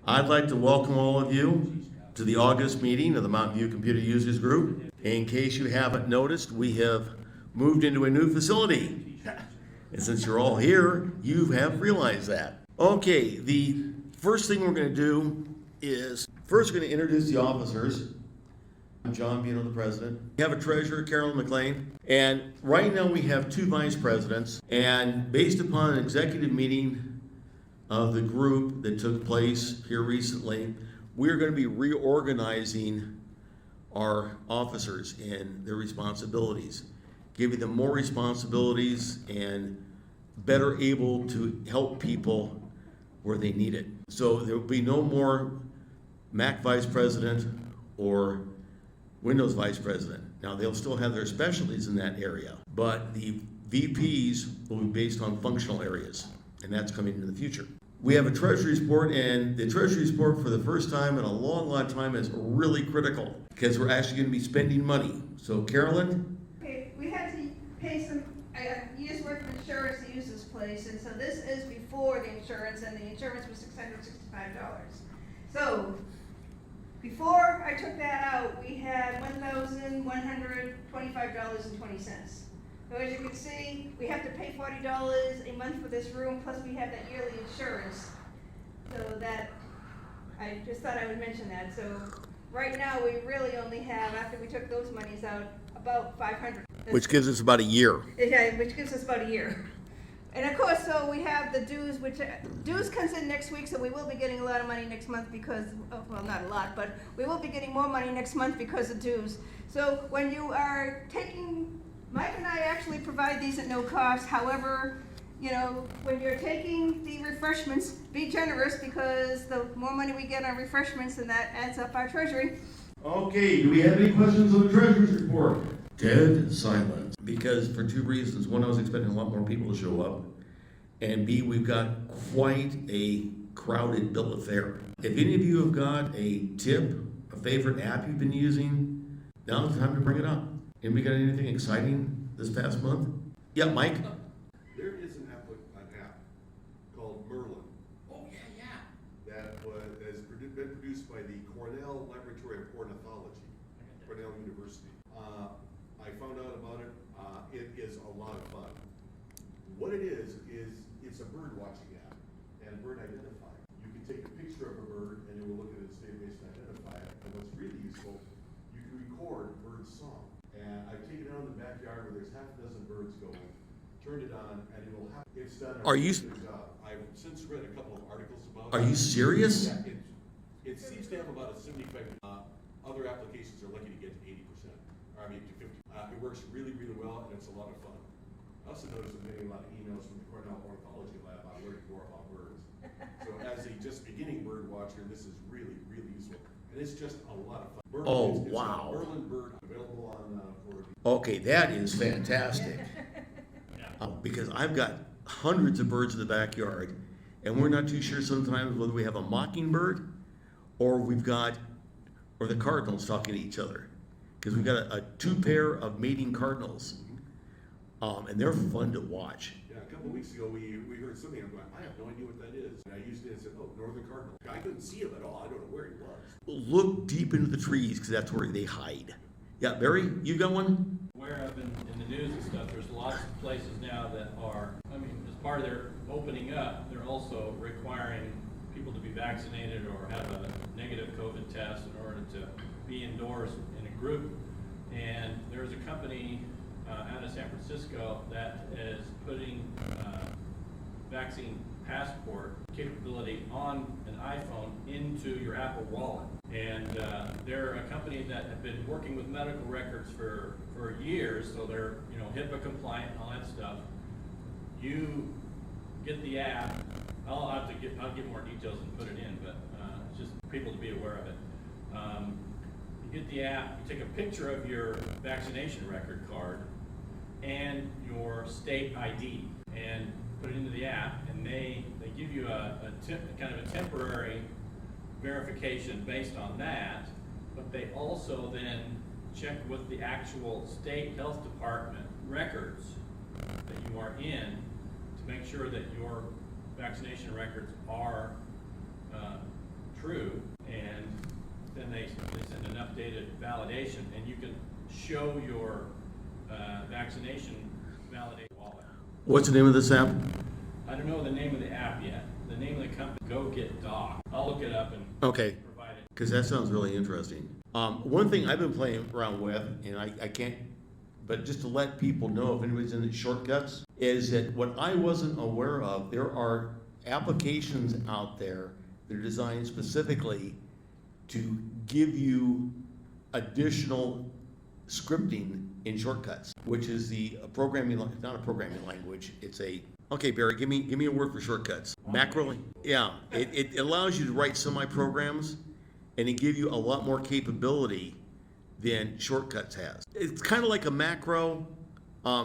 I'd like to welcome all of you to the August meeting of the Mountain View Computer Users Group. In case you haven't noticed, we have moved into a new facility. And since you're all here, you have realized that. Okay, the first thing we're going to do is first we're going to introduce the officers. I'm John Bino, the president. We have a treasurer, Carolyn McLean, and right now we have two vice presidents. And based upon an executive meeting of the group that took place here recently, we're going to be reorganizing our officers and their responsibilities, giving them more responsibilities and better able to help people where they need it. So there will be no more Mac vice president or Windows vice president. Now they'll still have their specialties in that area, but the VPs will be based on functional areas, and that's coming in the future. We have a treasury report, and the treasury report for the first time in a long time is really critical because we're actually going to be spending money. So Carolyn? Okay, we had to pay some years worth of insurance to use this place, and so this is before the insurance, and the insurance was $665. So before I took that out, we had $1,125.20. So as you can see, we have to pay $40 a month for this room, plus we have that yearly insurance. So that, I just thought I would mention that. So right now, we really only have, after we took those monies out, about $500. Which gives us about a year. Yeah, which gives us about a year. And of course, so we have the dues, which dues comes in next week, so we will be getting a lot of money next month because, well, not a lot, but we will be getting more money next month because of dues. So when you are taking, Mike and I actually provide these at no cost. However, you know, when you're taking the refreshments, be generous because the more money we get on refreshments, and that adds up our treasury. Okay, do we have any questions on the treasurer's report? Dead silence. Because for two reasons. One, I was expecting a lot more people to show up. And B, we've got quite a crowded bill of fare. If any of you have got a tip, a favorite app you've been using, now's the time to bring it up. And we got anything exciting this past month? Yeah, Mike? There is an app called Merlin. Oh, yeah. That has been produced by the Cornell Laboratory of Ornithology, Cornell University. I found out about it. It is a lot of fun. What it is it's a bird watching app and bird identifier. You can take a picture of a bird and it will look at its database and identify it. And what's really useful, you can record bird song. And I've taken it out in the backyard where there's half a dozen birds going, turned it on, and it will have, it's done a really good job. I've since read a couple of articles about it. Are you serious? Yeah, it seems to have about a 75%. Other applications are lucky to get to 80%. I mean, to 50%. It works really well, and it's a lot of fun. I also noticed I'm getting a lot of emails from the Cornell Ornithology Lab on learning more about birds. So as a just beginning bird watcher, this is really useful. And it's just a lot of fun. Merlin, wow. Merlin bird available on Okay, that is fantastic. Because I've got hundreds of birds in the backyard, and we're not too sure sometimes whether we have a mockingbird or the cardinals talking to each other. Because we've got a two pair of mating cardinals, and they're fun to watch. Yeah, a couple of weeks ago we heard something. I'm going, I have no idea what that is. And I used it and said, oh, northern cardinal. I couldn't see him at all. I don't know where he was. Look deep into the trees because that's where they hide. Yeah, Barry, you got one? Aware of in the news and stuff, there's lots of places now that are, as part of their opening up, they're also requiring people to be vaccinated or have a negative COVID test in order to be indoors in a group. And there's a company out of San Francisco that is putting vaccine passport capability on an iPhone into your Apple Wallet. And they're a company that have been working with medical records for years, so they're HIPAA compliant and all that stuff. You get the app. I'll get more details and put it in, but it's just people to be aware of it. You get the app, you take a picture of your vaccination record card and your state ID and put it into the app, and they give you kind of a temporary verification based on that, but they also then check with the actual state health department records that you are in to make sure that your vaccination records are true, and then they send an updated validation, and you can show your vaccination validation wallet. What's the name of this app? I don't know the name of the app yet. The name of the company, Go Get Doc. I'll look it up and Okay, provide it. because that sounds really interesting. One thing I've been playing around with, and I can't, but just to let people know if anybody's in the shortcuts, is that what I wasn't aware of, there are applications out there that are designed specifically to give you additional scripting in shortcuts, which is the programming, it's not a programming language, it's a, okay, Barry, give me a word for shortcuts. Macro, yeah, it allows you to write semi-programs and it give you a lot more capability than shortcuts has. It's kind of like a macro,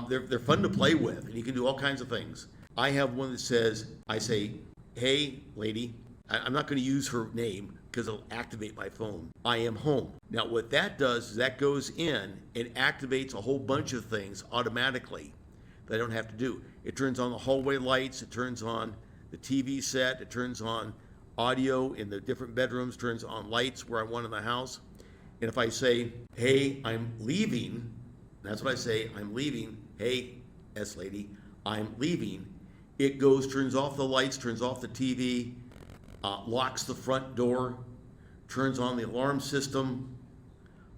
they're fun to play with and you can do all kinds of things. I have one that says, I say, hey, lady, I'm not gonna use her name because it'll activate my phone. I am home. Now what that does is that goes in and activates a whole bunch of things automatically that I don't have to do. It turns on the hallway lights, it turns on the TV set, it turns on audio in the different bedrooms, turns on lights where I want in the house. And if I say, hey, I'm leaving, that's what I say, I'm leaving, hey, S lady, I'm leaving, it goes, turns off the lights, turns off the TV, locks the front door, turns on the alarm system.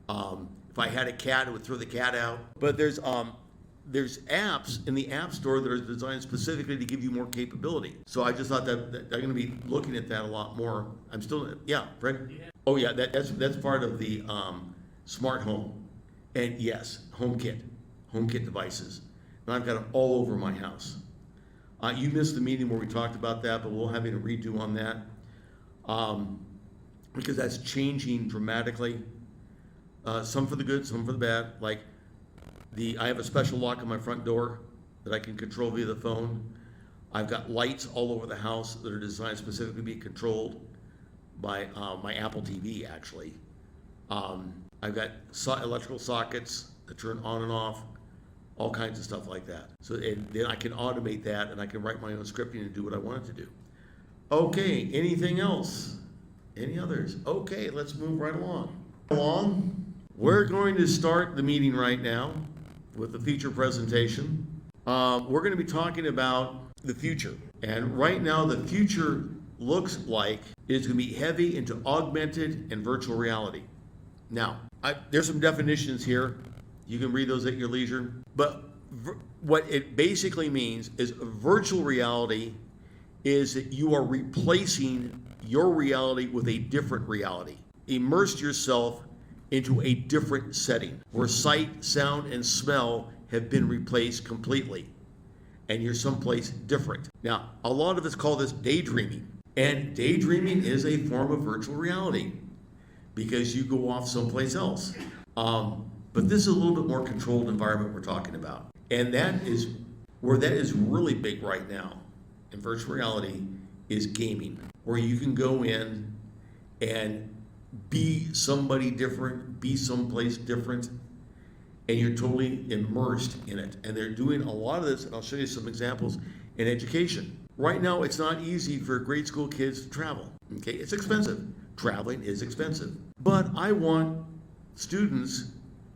If I had a cat, it would throw the cat out. But there's apps in the App Store that are designed specifically to give you more capability. So I just thought that I'm going to be looking at that a lot more. I'm still, yeah, Fred? Yeah. Oh yeah, that's part of the smart home. And yes, HomeKit devices. And I've got them all over my house. You missed the meeting where we talked about that, but we'll have a redo on that. Because that's changing dramatically. Some for the good, some for the bad. Like I have a special lock on my front door that I can control via the phone. I've got lights all over the house that are designed specifically to be controlled by my Apple TV, actually. I've got electrical sockets that turn on and off, all kinds of stuff like that. So and then I can automate that and I can write my own scripting and do what I want it to do. Okay, anything else? Any others? Okay, let's move right along. We're going to start the meeting right now with the feature presentation. We're going to be talking about the future. And right now the future looks like it's going to be heavy into augmented and virtual reality. Now, there's some definitions here. You can read those at your leisure. But what it basically means is virtual reality is that you are replacing your reality with a different reality. Immerse yourself into a different setting where sight, sound, and smell have been replaced completely. And you're someplace different. Now, a lot of us call this daydreaming. And daydreaming is a form of virtual reality because you go off someplace else. But this is a little bit more controlled environment we're talking about. And that is where that is really big right now in virtual reality is gaming, where you can go in and be somebody different, be someplace different, and you're totally immersed in it. And they're doing a lot of this, and I'll show you some examples in education. Right now, it's not easy for grade school kids to travel. Okay, it's expensive. Traveling is expensive. But I want students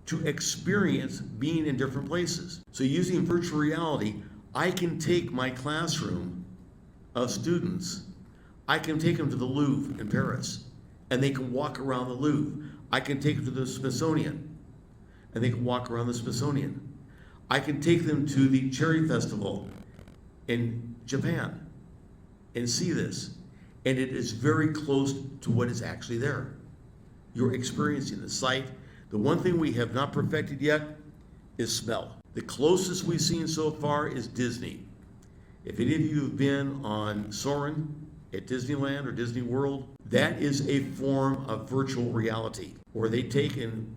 to experience being in different places. So using virtual reality, I can take my classroom of students, I can take them to the Louvre in Paris, and they can walk around the Louvre. I can take them to the Smithsonian, and they can walk around the Smithsonian. I can take them to the Cherry Festival in Japan and see this. And it is very close to what is actually there. You're experiencing the sight. The one thing we have not perfected yet is smell. The closest we've seen so far is Disney. If any of you have been on Soarin' at Disneyland or Disney World, that is a form of virtual reality where they take and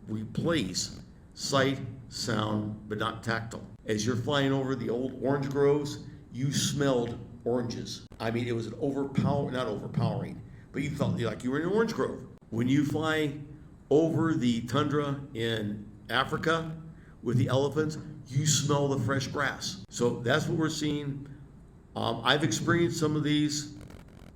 replace sight, sound, but not tactile. As you're flying over the old orange groves, you smelled oranges. I mean, it was an not overpowering, but you felt like you were in an orange grove. When you fly over the tundra in Africa with the elephants, you smell the fresh grass. So that's what we're seeing. I've experienced some of these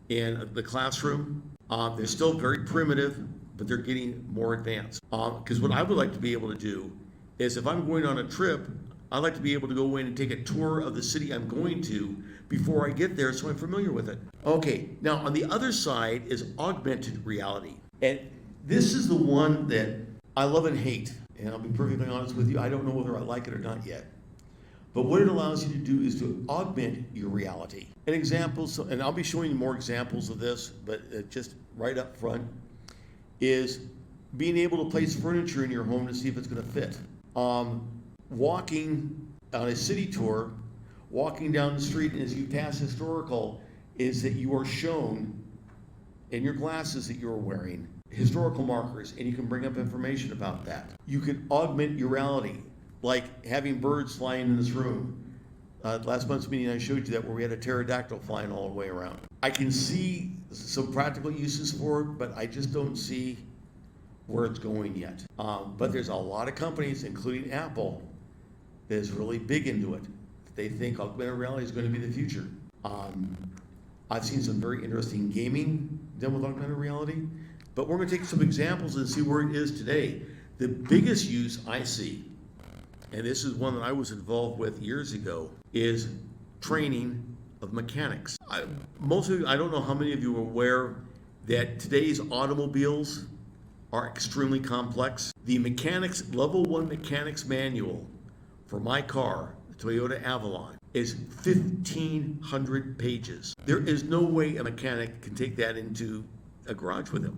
in the classroom. They're still very primitive, but they're getting more advanced. Because what I would like to be able to do is if I'm going on a trip, I'd like to be able to go in and take a tour of the city I'm going to before I get there so I'm familiar with it. Okay, now on the other side is augmented reality. And this is the one that I love and hate. And I'll be perfectly honest with you, I don't know whether I like it or not yet. But what it allows you to do is to augment your reality. An example, and I'll be showing you more examples of this, but just right up front, is being able to place furniture in your home to see if it's going to fit. Walking on a city tour, walking down the street, and as you pass historical, is that you are shown in your glasses that you're wearing historical markers, and you can bring up information about that. You can augment your reality, like having birds flying in this room. Last month's meeting I showed you that where we had a pterodactyl flying all the way around. I can see some practical uses for it, but I just don't see where it's going yet. But there's a lot of companies, including Apple, that is really big into it. They think augmented reality is going to be the future. I've seen some very interesting gaming done with augmented reality, but we're going to take some examples and see where it is today. The biggest use I see, and this is one that I was involved with years ago, is training of mechanics. I don't know how many of you are aware that today's automobiles are extremely complex. The level 1 mechanics manual for my car, the Toyota Avalon, is 1,500 pages. There is no way a mechanic can take that into a garage with him.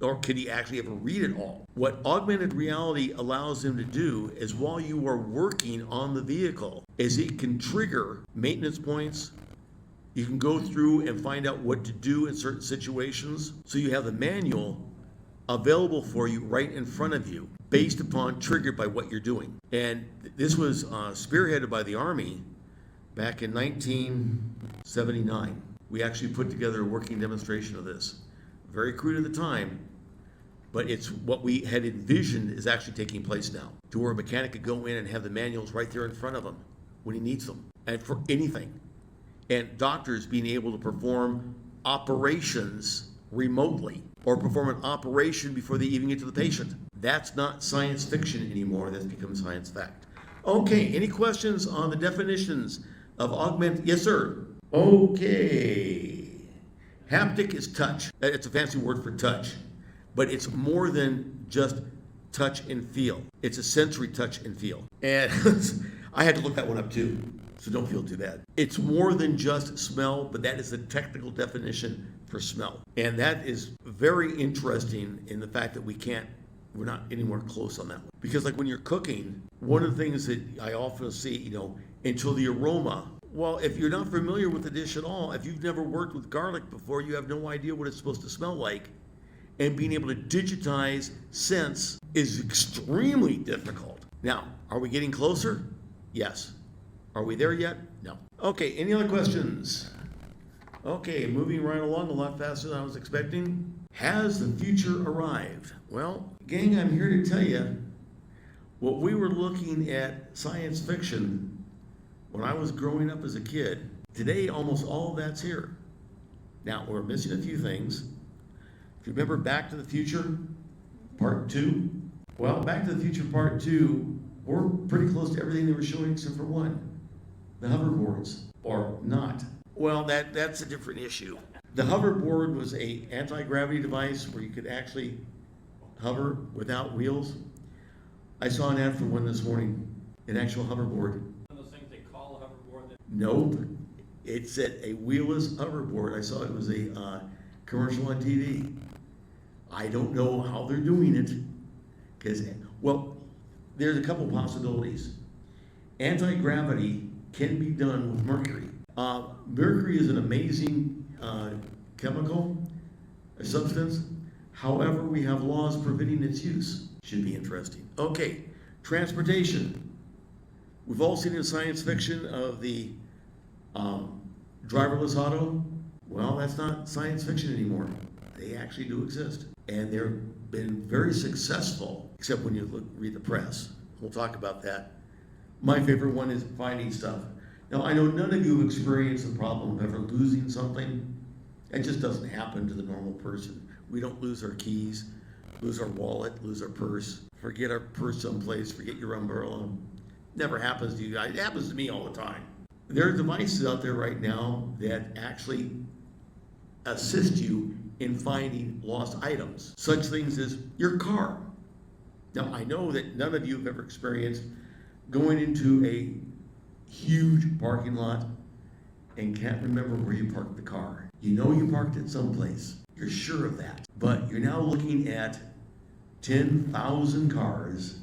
Or could he actually ever read it all? What augmented reality allows him to do is while you are working on the vehicle, is it can trigger maintenance points. You can go through and find out what to do in certain situations. So you have the manual available for you right in front of you based upon triggered by what you're doing. And this was spearheaded by the Army back in 1979. We actually put together a working demonstration of this. Very crude at the time, but it's what we had envisioned is actually taking place now, to where a mechanic could go in and have the manuals right there in front of him when he needs them, and for anything. And doctors being able to perform operations remotely, or perform an operation before they even get to the patient. That's not science fiction anymore, that's become science fact. Okay, any questions on the definitions of augment? Yes, sir. Okay. Haptic is touch. It's a fancy word for touch, but it's more than just touch and feel. It's a sensory touch and feel. And I had to look that one up too, so don't feel too bad. It's more than just smell, but that is the technical definition for smell. And that is very interesting in the fact that we're not anywhere close on that one. Because like when you're cooking, one of the things that I often see, until the aroma. Well, if you're not familiar with the dish at all, if you've never worked with garlic before, you have no idea what it's supposed to smell like. And being able to digitize sense is extremely difficult. Now, are we getting closer? Yes. Are we there yet? No. Okay, any other questions? Okay, moving right along a lot faster than I was expecting. Has the future arrived? Well, gang, I'm here to tell you, what we were looking at science fiction when I was growing up as a kid, today almost all of that's here. Now, we're missing a few things. If you remember Back to the Future, Part 2, well, Back to the Future Part 2, we're pretty close to everything they were showing except for one, the hoverboards, or not. Well, that's a different issue. The hoverboard was a anti-gravity device where you could actually hover without wheels. I saw an ad for one this morning, an actual hoverboard. Nope, it said a wheelless hoverboard. I saw it was a commercial on TV. I don't know how they're doing it, because, well, there's a couple possibilities. Anti-gravity can be done with mercury. Mercury is an amazing chemical, a substance. However, we have laws preventing its use. Should be interesting. Okay, transportation. We've all seen in science fiction of the driverless auto. Well, that's not science fiction anymore. They actually do exist. And they've been very successful, except when you read the press. We'll talk about that. My favorite one is finding stuff. Now, I know none of you have experienced the problem of ever losing something. That just doesn't happen to the normal person. We don't lose our keys, lose our wallet, lose our purse, forget our purse someplace, forget your umbrella. Never happens to you guys. It happens to me all the time. There are devices out there right now that actually assist you in finding lost items. Such things as your car. Now, I know that none of you have ever experienced going into a huge parking lot and can't remember where you parked the car. You know you parked it someplace. You're sure of that. But you're now looking at 10,000 cars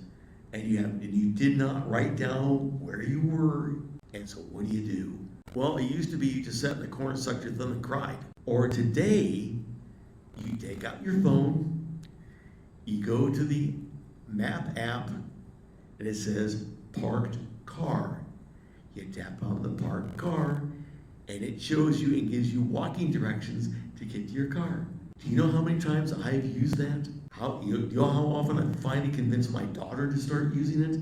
and you did not write down where you were. And so what do? Well, it used to be you just sat in the corner, sucked your thumb and cried. Or today, you take out your phone, you go to the map app, and it says parked car. You tap on the parked car, and it shows you and gives you walking directions to get to your car. Do you know how many times I've used that? Do you know how often I finally convinced my daughter to start using it?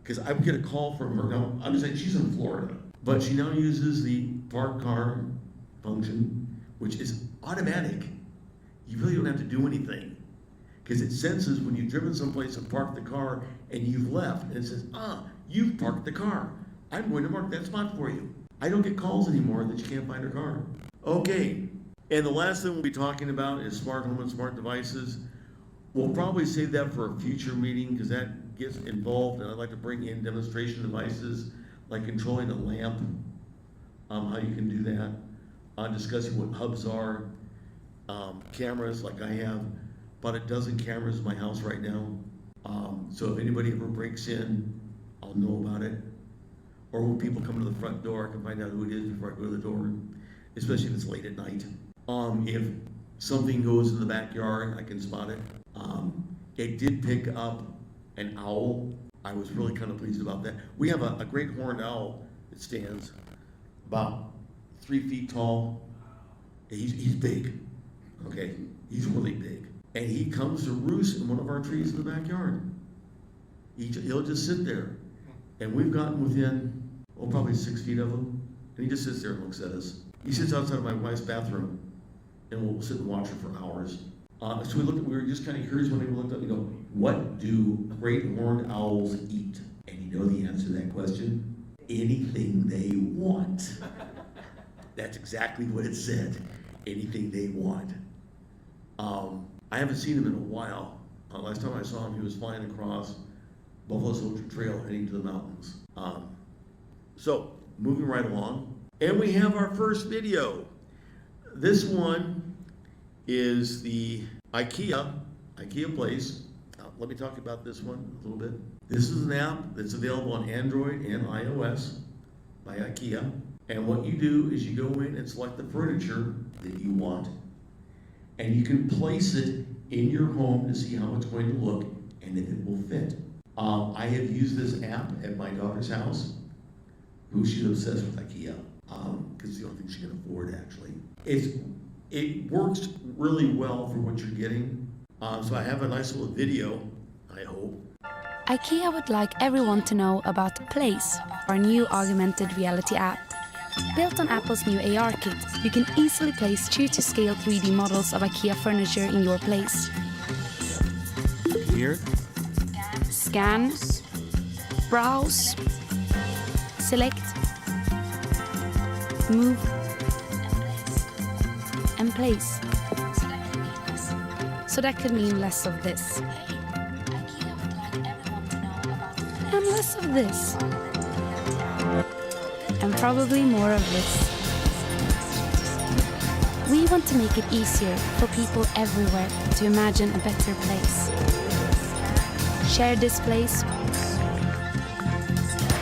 Because I would get a call from her. Now, I'm just saying she's in Florida, but she now uses the parked car function, which is automatic. You really don't have to do anything because it senses when you've driven someplace and parked the car and you've left, and it says, you've parked the car. I'm going to mark that spot for you. I don't get calls anymore that you can't find your car. Okay, and the last thing we'll be talking about is smart home and smart devices. We'll probably save that for a future meeting because that gets involved, and I'd like to bring in demonstration devices like controlling a lamp, how you can do that, discussing what hubs are, cameras, like I have about a dozen cameras in my house right now. So if anybody ever breaks in, I'll know about it. Or when people come to the front door, I can find out who it is before I go to the door, especially if it's late at night. If something goes in the backyard, I can spot it. It did pick up an owl. I was really kind of pleased about that. We have a great horned owl that stands about 3 feet tall. He's big, okay? He's really big. And he comes to roost in one of our trees in the backyard. He'll just sit there. And we've gotten within, probably 6 feet of him. And he just sits there and looks at us. He sits outside of my wife's bathroom and we'll sit and watch her for hours. So we were just kind of curious when we looked up and go, what do great horned owls eat? And you know the answer to that question? Anything they want. That's exactly what it said. Anything they want. I haven't seen him in a while. Last time I saw him, he was flying across Buffalo Soldier Trail heading to the mountains. So, moving right along. And we have our first video. This one is the IKEA place. Let me talk about this one a little bit. This is an app that's available on Android and iOS by IKEA. And what you do is you go in and select the furniture that you want. And you can place it in your home to see how it's going to look and if it will fit. I have used this app at my daughter's house, who she's obsessed with IKEA, because it's the only thing she can afford, actually. It works really well for what you're getting. So I have a nice little video, I hope. IKEA would like everyone to know about Place, our new augmented reality app. Built on Apple's new AR kit, you can easily place true-to-scale 3D models of IKEA furniture in your place. Here. Scan, browse, select, move, and place. So that could mean less of this. And less of this. And probably more of this. We want to make it easier for people everywhere to imagine a better place. Share this place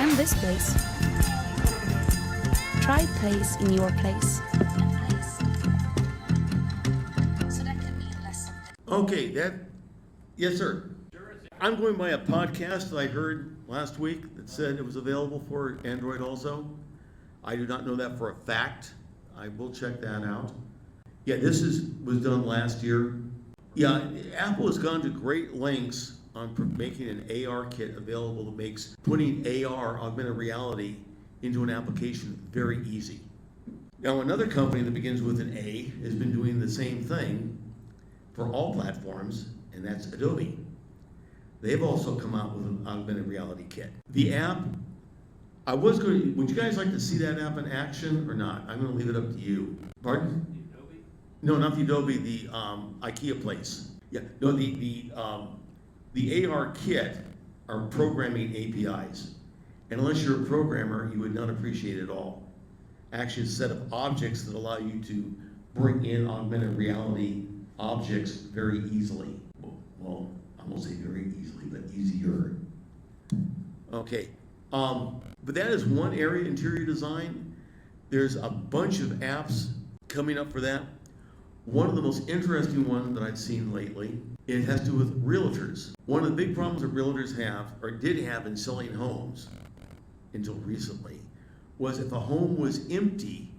and this place. Try place in your place. Okay, yes, sir. I'm going by a podcast that I heard last week that said it was available for Android also. I do not know that for a fact. I will check that out. Yeah, this was done last year. Yeah, Apple has gone to great lengths on making an AR kit available that makes putting AR, augmented reality, into an application very easy. Now, another company that begins with an A has been doing the same thing for all platforms, and that's Adobe. They've also come out with an augmented reality kit. The app, would you guys like to see that app in action or not? I'm gonna leave it up to you. Pardon? Adobe? No, not the Adobe, the IKEA place. Yeah, no, the AR kit are programming APIs. And unless you're a programmer, you would not appreciate it all. Actually, it's a set of objects that allow you to bring in augmented reality objects very easily. Well, I won't say very easily, but easier. Okay, but that is one area, interior design. There's a bunch of apps coming up for that. One of the most interesting ones that I've seen lately, it has to do with realtors. One of the big problems that realtors have, or did have in selling homes until recently, was if a home was empty,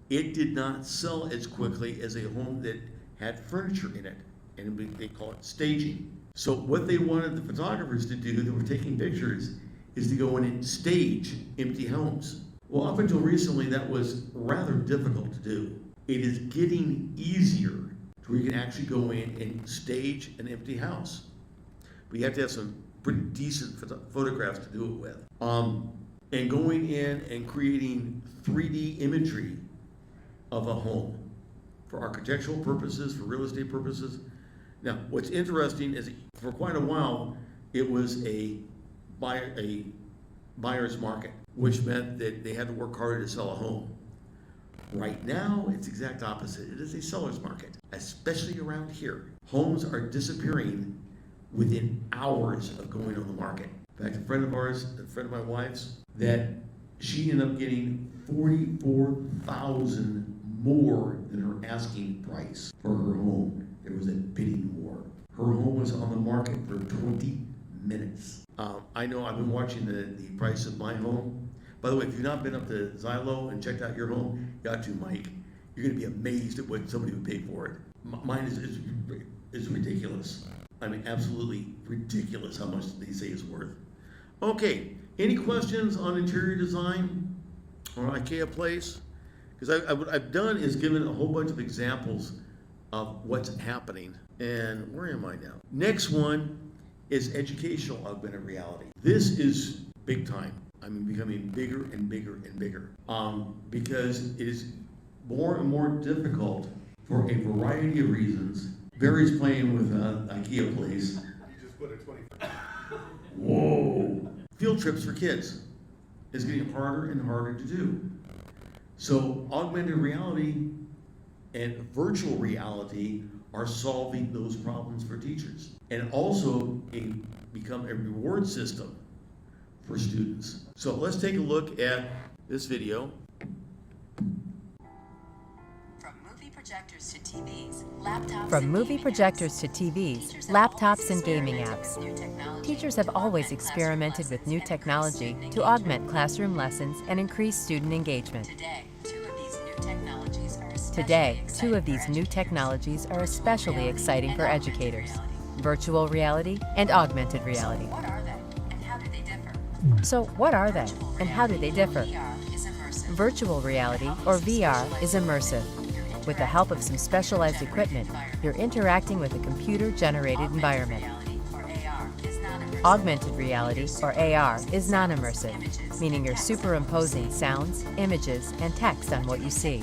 it did not sell as quickly as a home that had furniture in it, and they call it staging. So what they wanted the photographers to do that were taking pictures is to go in and stage empty homes. Well, up until recently, that was rather difficult to do. It is getting easier to where you can actually go in and stage an empty house. But you have to have some pretty decent photographs to do it with. And going in and creating 3D imagery of a home for architectural purposes, for real estate purposes. Now, what's interesting is for quite a while, it was a buyer's market, which meant that they had to work harder to sell a home. Right now, it's the exact opposite. It is a seller's market, especially around here. Homes are disappearing within hours of going on the market. In fact, a friend of ours, a friend of my wife's, that she ended up getting $44,000 more than her asking price for her home. There was a bidding war. Her home was on the market for 20 minutes. I know I've been watching the price of my home. By the way, if you've not been up to Zillow and checked out your home, you got to, Mike. You're going to be amazed at what somebody would pay for it. Mine is ridiculous. I mean, absolutely ridiculous how much they say it's worth. Okay, any questions on interior design or IKEA Place? Because what I've done is given a whole bunch of examples of what's happening. And where am I now? Next one is educational augmented reality. This is big time. I mean, becoming bigger and bigger and bigger. Because it is more and more difficult for a variety of reasons. Barry's playing with IKEA Place. You just put a 20. Whoa! Field trips for kids is getting harder and harder to do. So augmented reality and virtual reality are solving those problems for teachers, and also become a reward system for students. So let's take a look at this video. From movie projectors to TVs, laptops, and gaming apps, teachers have always experimented with new technology to augment classroom lessons and increase student engagement. Today, two of these new technologies are especially exciting for educators: virtual reality and augmented reality. So, what are they, and how do they differ? Virtual reality, or VR, is immersive. With the help of some specialized equipment, you're interacting with a computer-generated environment. Augmented reality, or AR, is non-immersive, meaning you're superimposing sounds, images, and text on what you see.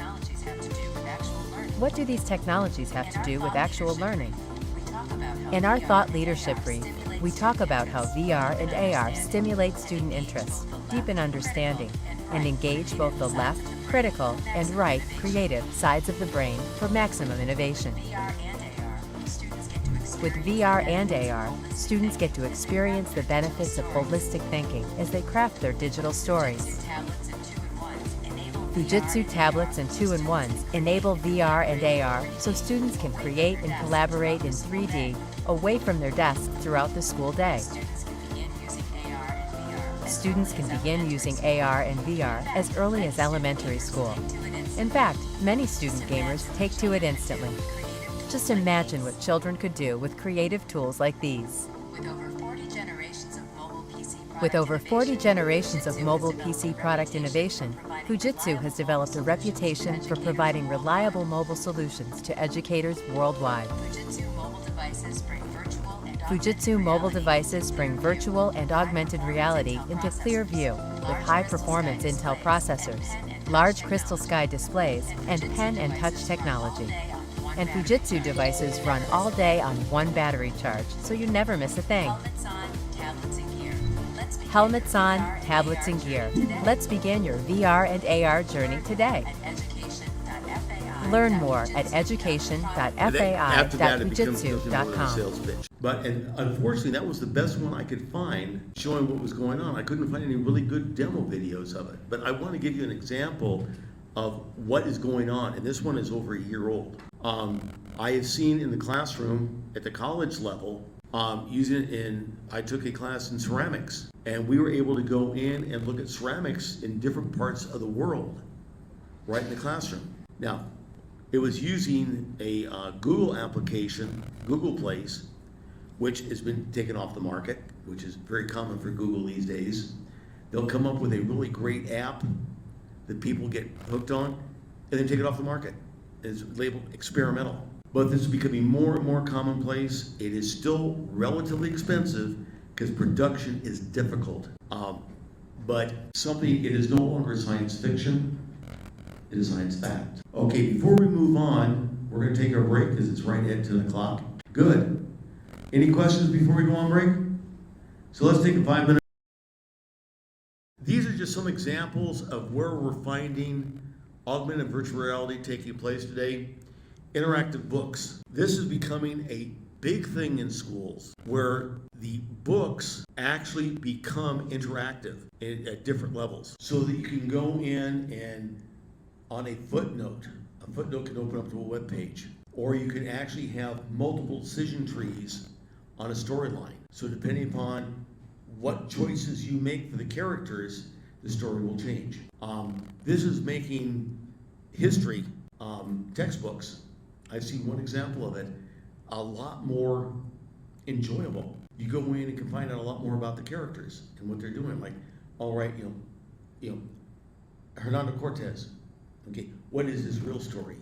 What do these technologies have to do with actual learning? In our thought leadership brief, we talk about how VR and AR stimulate student interest, deepen understanding, and engage both the left, critical, and right, creative sides of the brain for maximum innovation. With VR and AR, students get to experience the benefits of holistic thinking as they craft their digital stories. Fujitsu tablets and 2-in-1s enable VR and AR so students can create and collaborate in 3D away from their desks throughout the school day. Students can begin using AR and VR as early as elementary school. In fact, many student gamers take to it instantly. Just imagine what children could do with creative tools like these. With over 40 generations of mobile PC With over 40 generations of mobile PC product innovation, Fujitsu has developed a reputation for providing reliable mobile solutions to educators worldwide. Fujitsu mobile devices bring virtual and augmented reality into clear view with high-performance Intel processors, large crystal sky displays, and pen and touch technology. And Fujitsu devices run all day on one battery charge, so you never miss a thing. Helmets on, tablets and gear. Let's begin your VR and AR journey today. Learn more at After that, it becomes nothing more than a education.fai.fujitsu.com. sales pitch. But unfortunately, that was the best one I could find showing what was going on. I couldn't find any really good demo videos of it. But I want to give you an example of what is going on, and this one is over a year old. I have seen in the classroom at the college level, using it I took a class in ceramics, and we were able to go in and look at ceramics in different parts of the world, right in the classroom. Now, it was using a Google application, Google Place, which has been taken off the market, which is very common for Google these days. They'll come up with a really great app that people get hooked on, and then take it off the market. It's labeled experimental. But this is becoming more and more commonplace. It is still relatively expensive because production is difficult. But it is no longer science fiction, it is science fact. Okay, before we move on, we're going to take our break because it's right at 10 o'clock. Good. Any questions before we go on break? So let's take a 5-minute. These are just some examples of where we're finding augmented virtual reality taking place today. Interactive books. This is becoming a big thing in schools where the books actually become interactive at different levels so that you can go in and on a footnote can open up to a web page, or you can actually have multiple decision trees on a storyline. So depending upon what choices you make for the characters, the story will change. This is making history textbooks, I've seen one example of it, a lot more enjoyable. You go in and can find out a lot more about the characters and what they're doing. Like, all right, Hernando Cortez. Okay, what is his real story?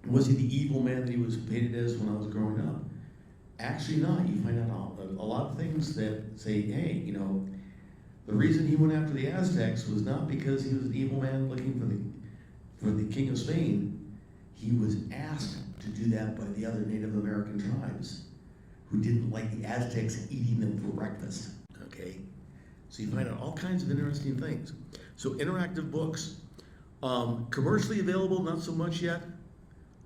Was he the evil man that he was painted as when I was growing up? Actually not. You find out a lot of things that say, hey, the reason he went after the Aztecs was not because he was an evil man looking for the king of Spain. He was asked to do that by the other Native American tribes who didn't like the Aztecs eating them for breakfast. Okay, so you find out all kinds of interesting things. So interactive books, commercially available, not so much yet.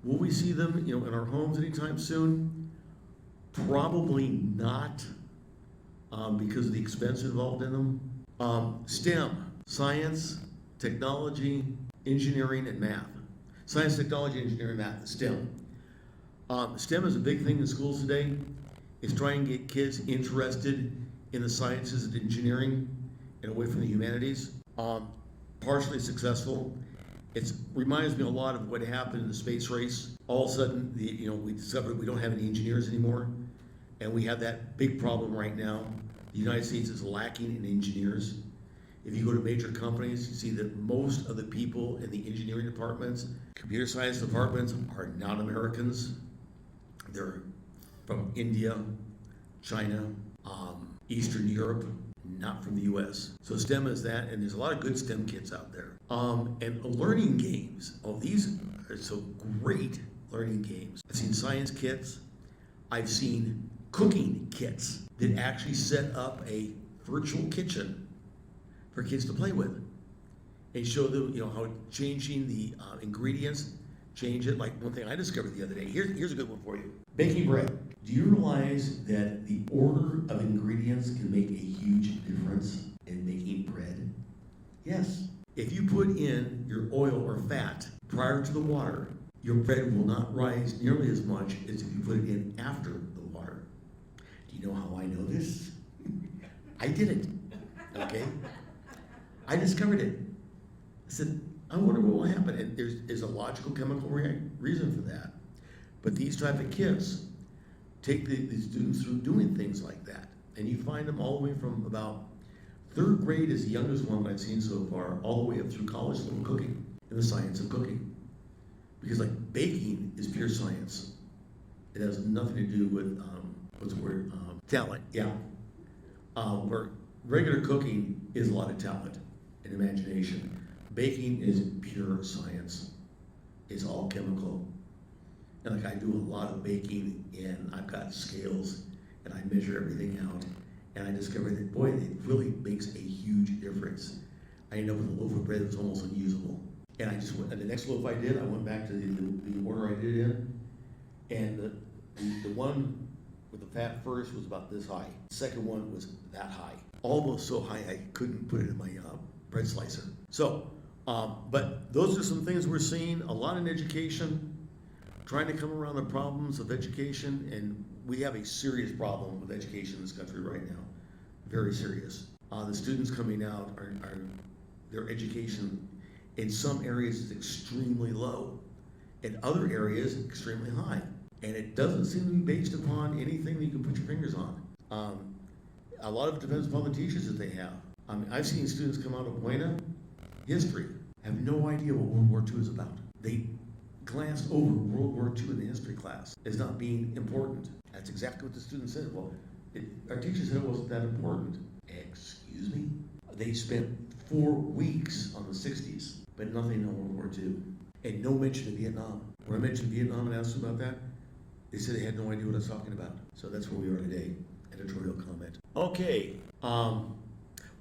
Will we see them, in our homes anytime soon? Probably not, because of the expense involved in them. STEM, science, technology, engineering, and math. Science, technology, engineering, math, STEM. STEM is a big thing in schools today. It's trying to get kids interested in the sciences and engineering and away from the humanities. Partially successful. It reminds me a lot of what happened in the space race. All of a sudden, we discovered we don't have any engineers anymore, and we have that big problem right now. The United States is lacking in engineers. If you go to major companies, you see that most of the people in the engineering departments, computer science departments, are not Americans. They're from India, China, Eastern Europe, not from the US. So STEM is that, and there's a lot of good STEM kids out there. And learning games. Oh, these are so great learning games. I've seen science kits. I've seen cooking kits that actually set up a virtual kitchen for kids to play with and show them, how changing the ingredients, change it. Like one thing I discovered the other day. Here's a good one for you. Baking bread. Do you realize that the order of ingredients can make a huge difference in making bread? Yes. If you put in your oil or fat prior to the water, your bread will not rise nearly as much as if you put it in after the water. Do you know how I know this? I did it. Okay? I discovered it. I said, I wonder what will happen. And there's a logical chemical reason for that. But these type of kits take the students through doing things like that. And you find them all the way from about third grade is the youngest one I've seen so far, all the way up through college level cooking, and the science of cooking. Because like baking is pure science. It has nothing to do with, what's the word, talent, yeah. Where regular cooking is a lot of talent and imagination. Baking is pure science. It's all chemical. And like I do a lot of baking, and I've got scales, and I measure everything out, and I discovered that, boy, it really makes a huge difference. I ended up with a loaf of bread that was almost unusable. And I just went, and the next loaf I did, I went back to the order I did it in, and the one with the fat first was about this high. The second one was that high. Almost so high I couldn't put it in my bread slicer. So, but those are some things we're seeing, a lot in education, trying to come around the problems of education, and we have a serious problem with education in this country right now. Very serious. The students coming out are their education in some areas is extremely low, in other areas extremely high. And it doesn't seem to be based upon anything that you can put your fingers on. A lot of it depends upon the teachers that they have. I mean, I've seen students come out of Buena, history, have no idea what World War II is about. They glanced over World War II in the history class as not being important. That's exactly what the student said. Well, our teacher said it wasn't that important. Excuse me? They spent 4 weeks on the 60s, but nothing on World War II. And no mention of Vietnam. When I mentioned Vietnam and asked them about that, they said they had no idea what I was talking about. So that's where we are today. Editorial comment. Okay.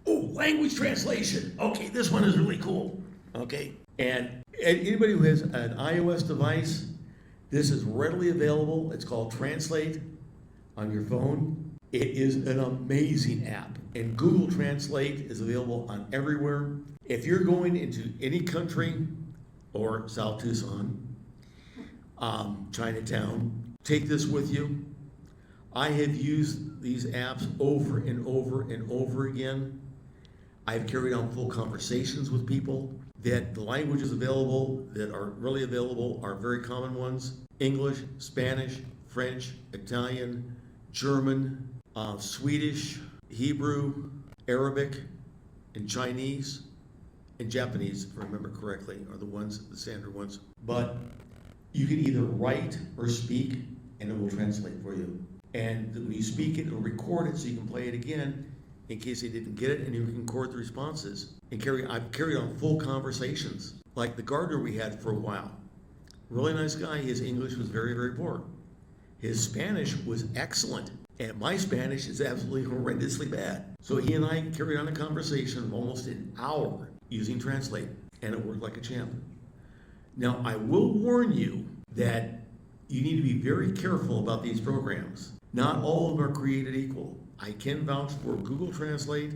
Language translation. Okay, this one is really cool. Okay. And anybody who has an iOS device, this is readily available. It's called Translate on your phone. It is an amazing app. And Google Translate is available on everywhere. If you're going into any country or South Tucson, Chinatown, take this with you. I have used these apps over and over and over again. I've carried on full conversations with people. That the languages available that are really available are very common ones: English, Spanish, French, Italian, German, Swedish, Hebrew, Arabic, and Chinese, and Japanese, if I remember correctly, are the standard ones. But you can either write or speak, and it will translate for you. And when you speak it, it'll record it so you can play it again in case they didn't get it, and you can record the responses. And I've carried on full conversations, like the gardener we had for a while. Really nice guy. His English was very, very poor. His Spanish was excellent, and my Spanish is absolutely horrendously bad. So he and I carried on a conversation of almost an hour using Translate, and it worked like a champ. Now, I will warn you that you need to be very careful about these programs. Not all of them are created equal. I can vouch for Google Translate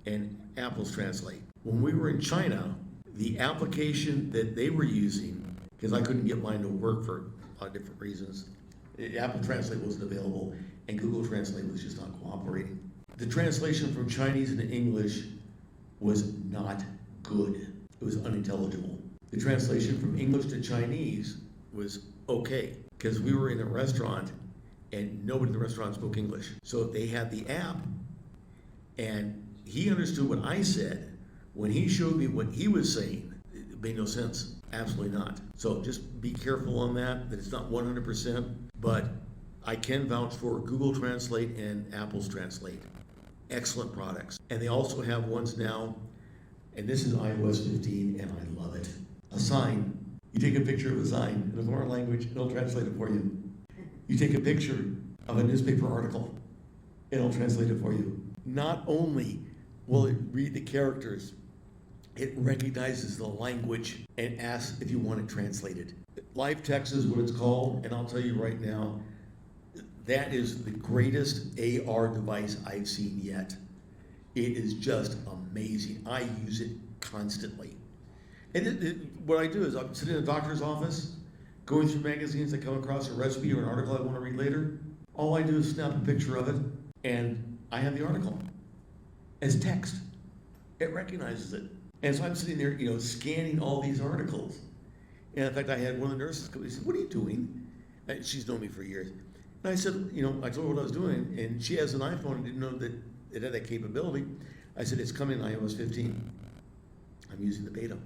and Apple's Translate. When we were in China, the application that they were using, because I couldn't get mine to work for a lot of different reasons, Apple Translate wasn't available, and Google Translate was just not cooperating. The translation from Chinese into English was not good. It was unintelligible. The translation from English to Chinese was okay, because we were in a restaurant and nobody in the restaurant spoke English. So they had the app, and he understood what I said. When he showed me what he was saying, it made no sense. Absolutely not. So just be careful on that it's not 100%, but I can vouch for Google Translate and Apple's Translate. Excellent products. And they also have ones now, and this is iOS 15, and I love it. A sign. You take a picture of a sign in a foreign language, it'll translate it for you. You take a picture of a newspaper article, it'll translate it for you. Not only will it read the characters, it recognizes the language and asks if you want it translated. Live text is what it's called, and I'll tell you right now, that is the greatest AR device I've seen yet. It is just amazing. I use it constantly. And what I do is I'm sitting in a doctor's office, going through magazines, I come across a recipe or an article I want to read later. All I do is snap a picture of it, and I have the article as text. It recognizes it. And so I'm sitting there, scanning all these articles. And in fact, I had one of the nurses come and said, "What are you doing?" And she's known me for years. And I said, I told her what I was doing, and she has an iPhone and didn't know that it had that capability. I said, it's coming in iOS 15. I'm using the beta.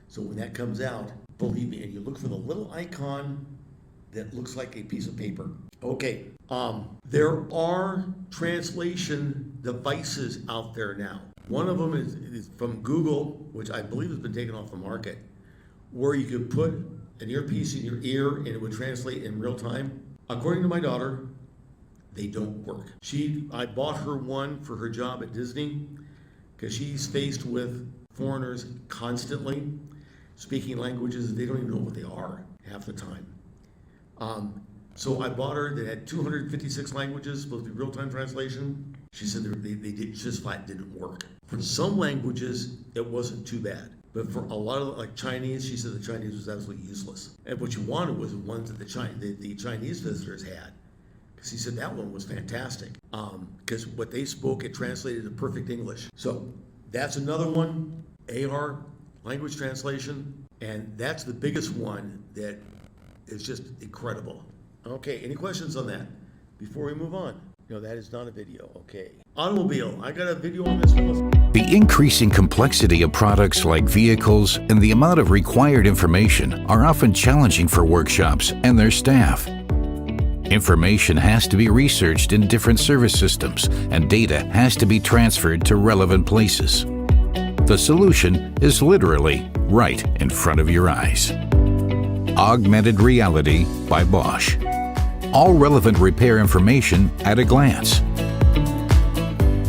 So when that comes out, believe me, and you look for the little icon that looks like a piece of paper. Okay, there are translation devices out there now. One of them is from Google, which I believe has been taken off the market, where you could put an earpiece in your ear and it would translate in real time. According to my daughter, they don't work. I bought her one for her job at Disney because she's faced with foreigners constantly speaking languages they don't even know what they are half the time. So I bought her that had 256 languages, supposed to be real-time translation. She said they just flat didn't work. For some languages, it wasn't too bad. But for a lot of, like Chinese, she said the Chinese was absolutely useless. And what you wanted was the ones that the Chinese visitors had. Because he said that one was fantastic. Because what they spoke, it translated to perfect English. So that's another one, AR, language translation. And that's the biggest one that is just incredible. Okay, any questions on that before we move on? No, that is not a video. Okay. Automobile, I got a video on this one. The increasing complexity of products like vehicles and the amount of required information are often challenging for workshops and their staff. Information has to be researched in different service systems, and data has to be transferred to relevant places. The solution is literally right in front of your eyes. Augmented Reality by Bosch. All relevant repair information at a glance.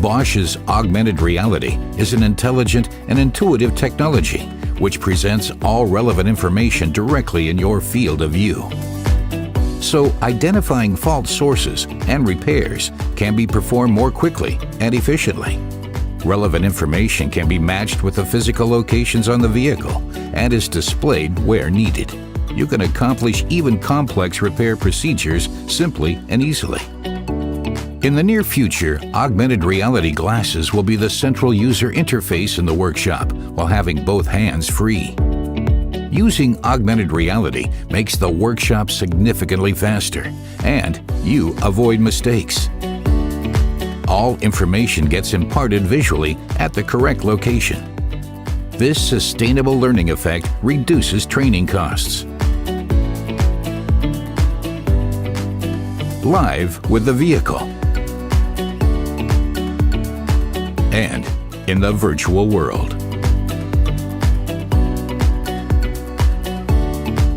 Bosch's augmented reality is an intelligent and intuitive technology which presents all relevant information directly in your field of view. So identifying fault sources and repairs can be performed more quickly and efficiently. Relevant information can be matched with the physical locations on the vehicle and is displayed where needed. You can accomplish even complex repair procedures simply and easily. In the near future, augmented reality glasses will be the central user interface in the workshop while having both hands free. Using augmented reality makes the workshop significantly faster, and you avoid mistakes. All information gets imparted visually at the correct location. This sustainable learning effect reduces training costs. Live with the vehicle. And in the virtual world.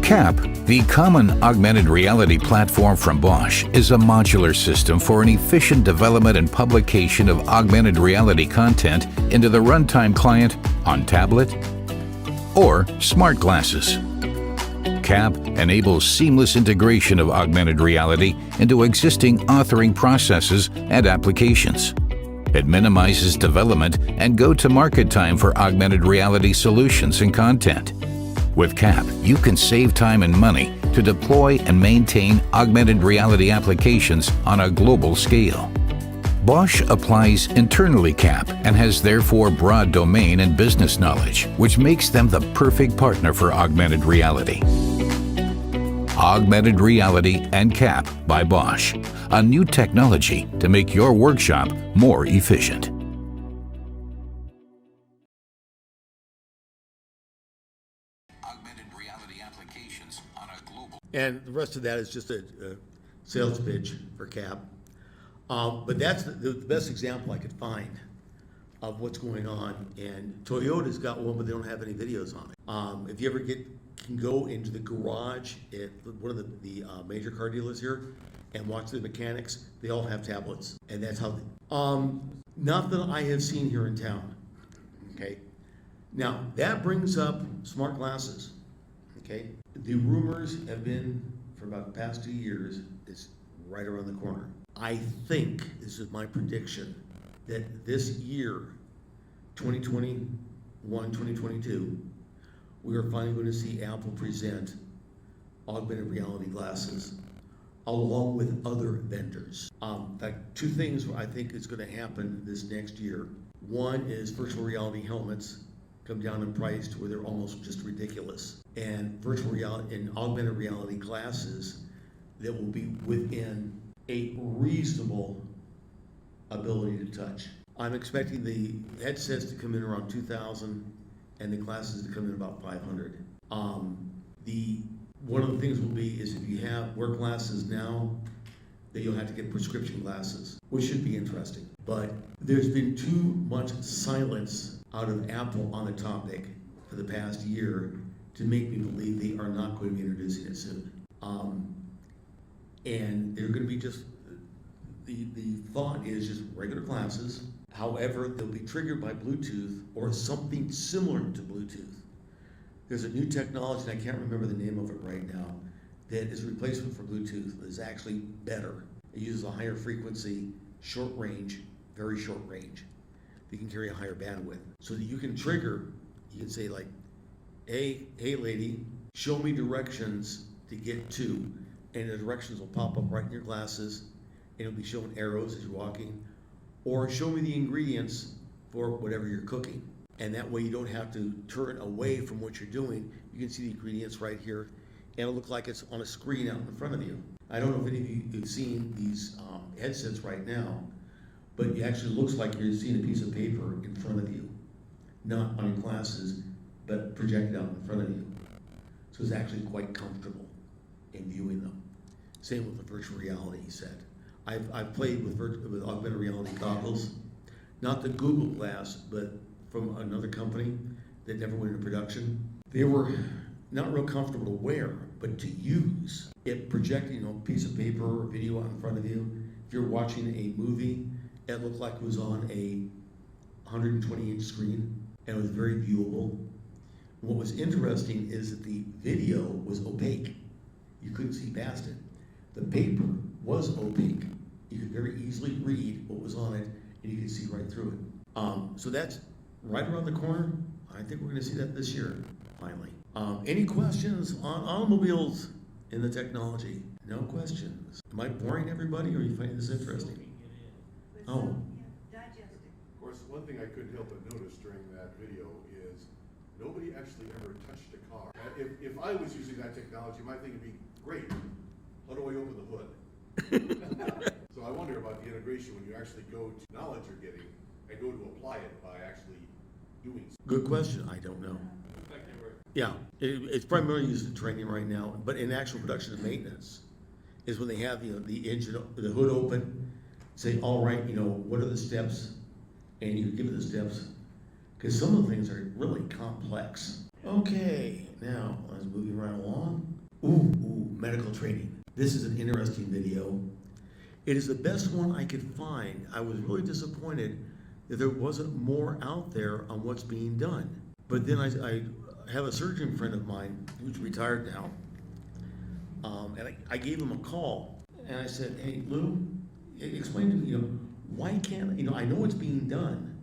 CAP, the common augmented reality platform from Bosch, is a modular system for an efficient development and publication of augmented reality content into the runtime client on tablet or smart glasses. CAP enables seamless integration of augmented reality into existing authoring processes and applications. It minimizes development and go-to-market time for augmented reality solutions and content. With CAP, you can save time and money to deploy and maintain augmented reality applications on a global scale. Bosch applies internally CAP and has therefore broad domain and business knowledge, which makes them the perfect partner for augmented reality. Augmented Reality and CAP by Bosch, a new technology to make your workshop more efficient. Augmented reality applications on a global. And the rest of that is just a sales pitch for CAP. But that's the best example I could find of what's going on. And Toyota's got one, but they don't have any videos on it. If you ever can go into the garage at one of the major car dealers here and watch the mechanics, they all have tablets. And that's how not that I have seen here in town. Okay. Now that brings up smart glasses. Okay. The rumors have been for about the past 2 years, it's right around the corner. I think, this is my prediction, that this year, 2021, 2022, we are finally going to see Apple present augmented reality glasses along with other vendors. In fact, two things I think is going to happen this next year. One is virtual reality helmets come down in price to where they're almost just ridiculous. And virtual reality and augmented reality glasses that will be within a reasonable ability to touch. I'm expecting the headsets to come in around 2,000 and the glasses to come in about 500. One of the things will be is if you wear glasses now, that you'll have to get prescription glasses, which should be interesting. But there's been too much silence out of Apple on the topic for the past year to make me believe they are not going to be introducing it soon. And they're going to be just, the thought is just regular glasses. However, they'll be triggered by Bluetooth or something similar to Bluetooth. There's a new technology, and I can't remember the name of it right now, that is a replacement for Bluetooth. It's actually better. It uses a higher frequency, short range, very short range. You can carry a higher bandwidth. So that you can trigger, you can say like, hey lady, show me directions to get to, and the directions will pop up right in your glasses, and it'll be showing arrows as you're walking, or show me the ingredients for whatever you're cooking. And that way you don't have to turn away from what you're doing. You can see the ingredients right here, and it'll look like it's on a screen out in front of you. I don't know if any of you have seen these headsets right now, but it actually looks like you're seeing a piece of paper in front of you, not on your glasses, but projected out in front of you. So it's actually quite comfortable in viewing them. Same with the virtual reality set. I've played with augmented reality goggles, not the Google Glass, but from another company that never went into production. They were not real comfortable to wear, but to use. It projected, a piece of paper or video out in front of you. If you're watching a movie, it looked like it was on a 120-inch screen, and it was very viewable. What was interesting is that the video was opaque. You couldn't see past it. The paper was opaque. You could very easily read what was on it, and you could see right through it. So that's right around the corner. I think we're going to see that this year, finally. Any questions on automobiles in the technology? No questions. Am I boring everybody, or are you finding this interesting? Oh. Of course, one thing I couldn't help but notice during that video is nobody actually ever touched a car. If I was using that technology, my thing would be, great, how do I open the hood? So I wonder about the integration when you actually go to knowledge you're getting and go to apply it by actually doing something. Good question. I don't know. Yeah, it's primarily used in training right now, but in actual production and maintenance is when they have the engine, the hood open, say, all right, what are the steps, and you give it the steps, because some of the things are really complex. Okay, now let's move right along. Ooh, medical training. This is an interesting video. It is the best one I could find. I was really disappointed that there wasn't more out there on what's being done. But then I have a surgeon friend of mine who's retired now, and I gave him a call, and I said, hey, Lou, explain to me, why can't, I know it's being done,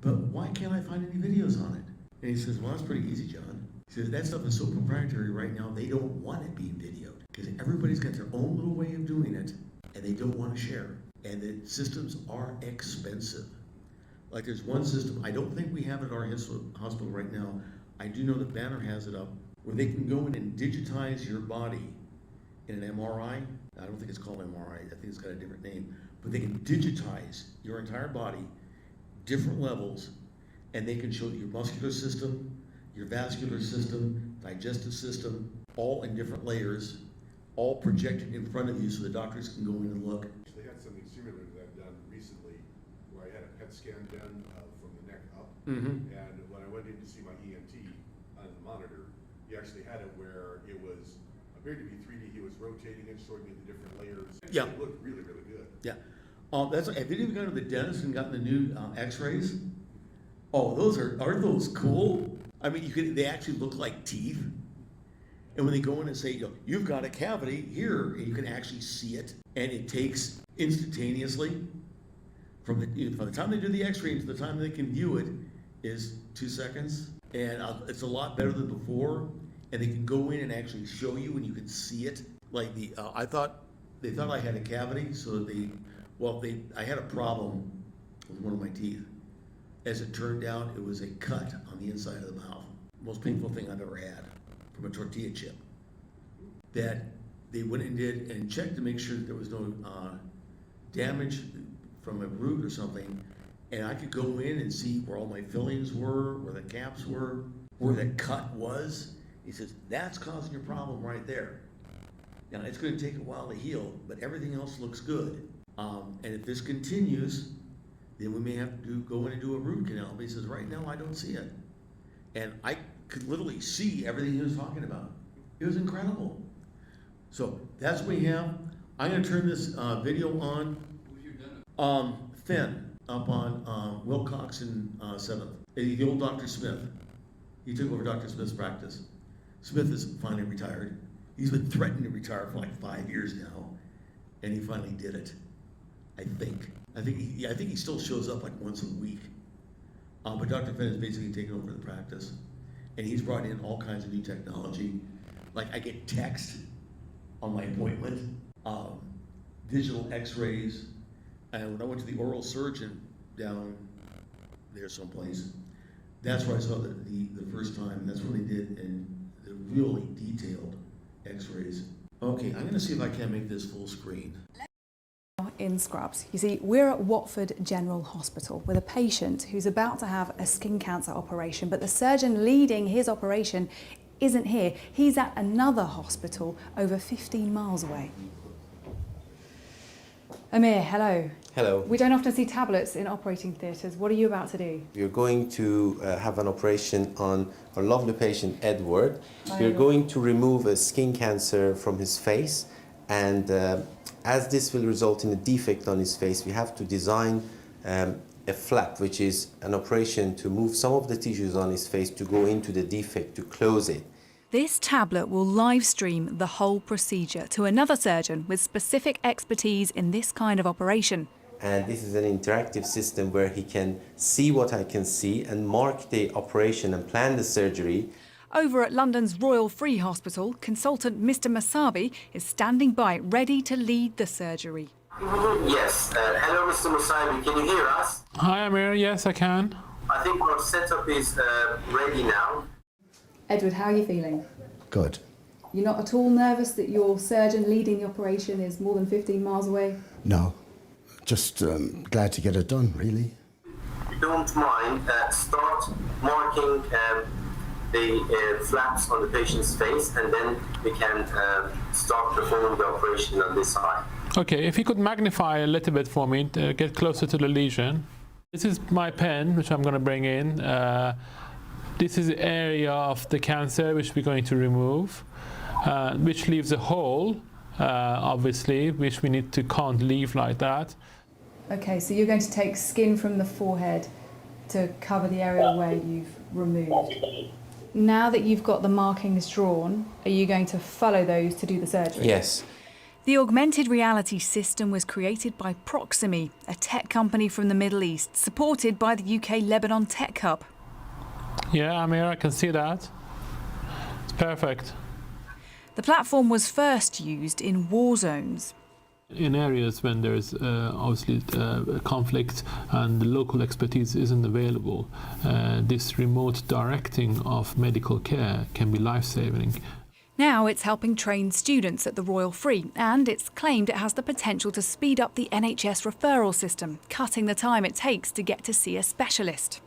but why can't I find any videos on it? And he says, well, that's pretty easy, John. He says, that stuff is so proprietary right now, they don't want it being videoed, because everybody's got their own little way of doing it, and they don't want to share. And the systems are expensive. Like there's one system, I don't think we have it at our hospital right now. I do know that Banner has it up, where they can go in and digitize your body in an MRI. I don't think it's called MRI, I think it's got a different name. But they can digitize your entire body, different levels, and they can show your muscular system, your vascular system, digestive system, all in different layers, all projected in front of you so the doctors can go in and look. They had something similar to that done recently, where I had a PET scan done from the neck up. Mm-hmm. And when I went in to see my ENT on the monitor, he actually had it where it was appeared to be 3D. He was rotating it, showing me the different layers. Yeah. It looked really, really good. Yeah. Have you even gone to the dentist and gotten the new X-rays? Oh, aren't those cool? I mean, they actually look like teeth. And when they go in and say, you've got a cavity here, and you can actually see it, and it takes instantaneously from the time they do the X-ray to the time they can view it is 2 seconds, and it's a lot better than before. And they can go in and actually show you, and you can see it. Like they thought I had a cavity, so I had a problem with one of my teeth. As it turned out, it was a cut on the inside of the mouth. Most painful thing I've ever had from a tortilla chip. That they went and did and checked to make sure that there was no damage from a root or something. And I could go in and see where all my fillings were, where the caps were, where the cut was. He says, that's causing your problem right there. Now, it's going to take a while to heal, but everything else looks good. And if this continues, then we may have to go in and do a root canal. But he says, right now, I don't see it. And I could literally see everything he was talking about. It was incredible. So that's what we have. I'm going to turn this video on. Finn, up on Wilcox and 7th. The old Dr. Smith. He took over Dr. Smith's practice. Smith is finally retired. He's been threatening to retire for like 5 years now, and he finally did it. I think he still shows up like once a week. But Dr. Finn has basically taken over the practice, and he's brought in all kinds of new technology. Like I get text on my appointment, digital X-rays, and when I went to the oral surgeon down there someplace, that's where I saw the first time. That's when they did and the really detailed X-rays. Okay, I'm going to see if I can make this full screen. In Scrubs. You see, we're at Watford General Hospital with a patient who's about to have a skin cancer operation, but the surgeon leading his operation isn't here. He's at another hospital over 15 miles away. Amir, hello. Hello. We don't often see tablets in operating theatres. What are you about to do? We're going to have an operation on our lovely patient Edward. We're going to remove a skin cancer from his face, and as this will result in a defect on his face, we have to design a flap, which is an operation to move some of the tissues on his face to go into the defect to close it. This tablet will live stream the whole procedure to another surgeon with specific expertise in this kind of operation. And this is an interactive system where he can see what I can see and mark the operation and plan the surgery. Over at London's Royal Free Hospital, consultant Mr. Masabi is standing by, ready to lead the surgery. Yes. Hello, Mr. Masabi. Can you hear us? Hi, Amir. Yes, I can. I think our setup is ready now. Edward, how are you feeling? Good. You're not at all nervous that your surgeon leading the operation is more than 15 miles away? No. Just glad to get it done, really. Don't mind. Start marking the flaps on the patient's face, and then we can start performing the operation on this eye. Okay, if you could magnify a little bit for me to get closer to the lesion. This is my pen, which I'm going to bring in. This is the area of the cancer which we're going to remove, which leaves a hole, obviously, which we can't leave like that. Okay, so you're going to take skin from the forehead to cover the area where you've removed. Now that you've got the markings drawn, are you going to follow those to do the surgery? Yes. The augmented reality system was created by Proximi, a tech company from the Middle East, supported by the UK Lebanon Tech Hub. Yeah, Amir, I can see that. It's perfect. The platform was first used in war zones. In areas when there's obviously conflict and the local expertise isn't available, this remote directing of medical care can be life-saving. Now it's helping train students at the Royal Free, and it's claimed it has the potential to speed up the NHS referral system, cutting the time it takes to get to see a specialist.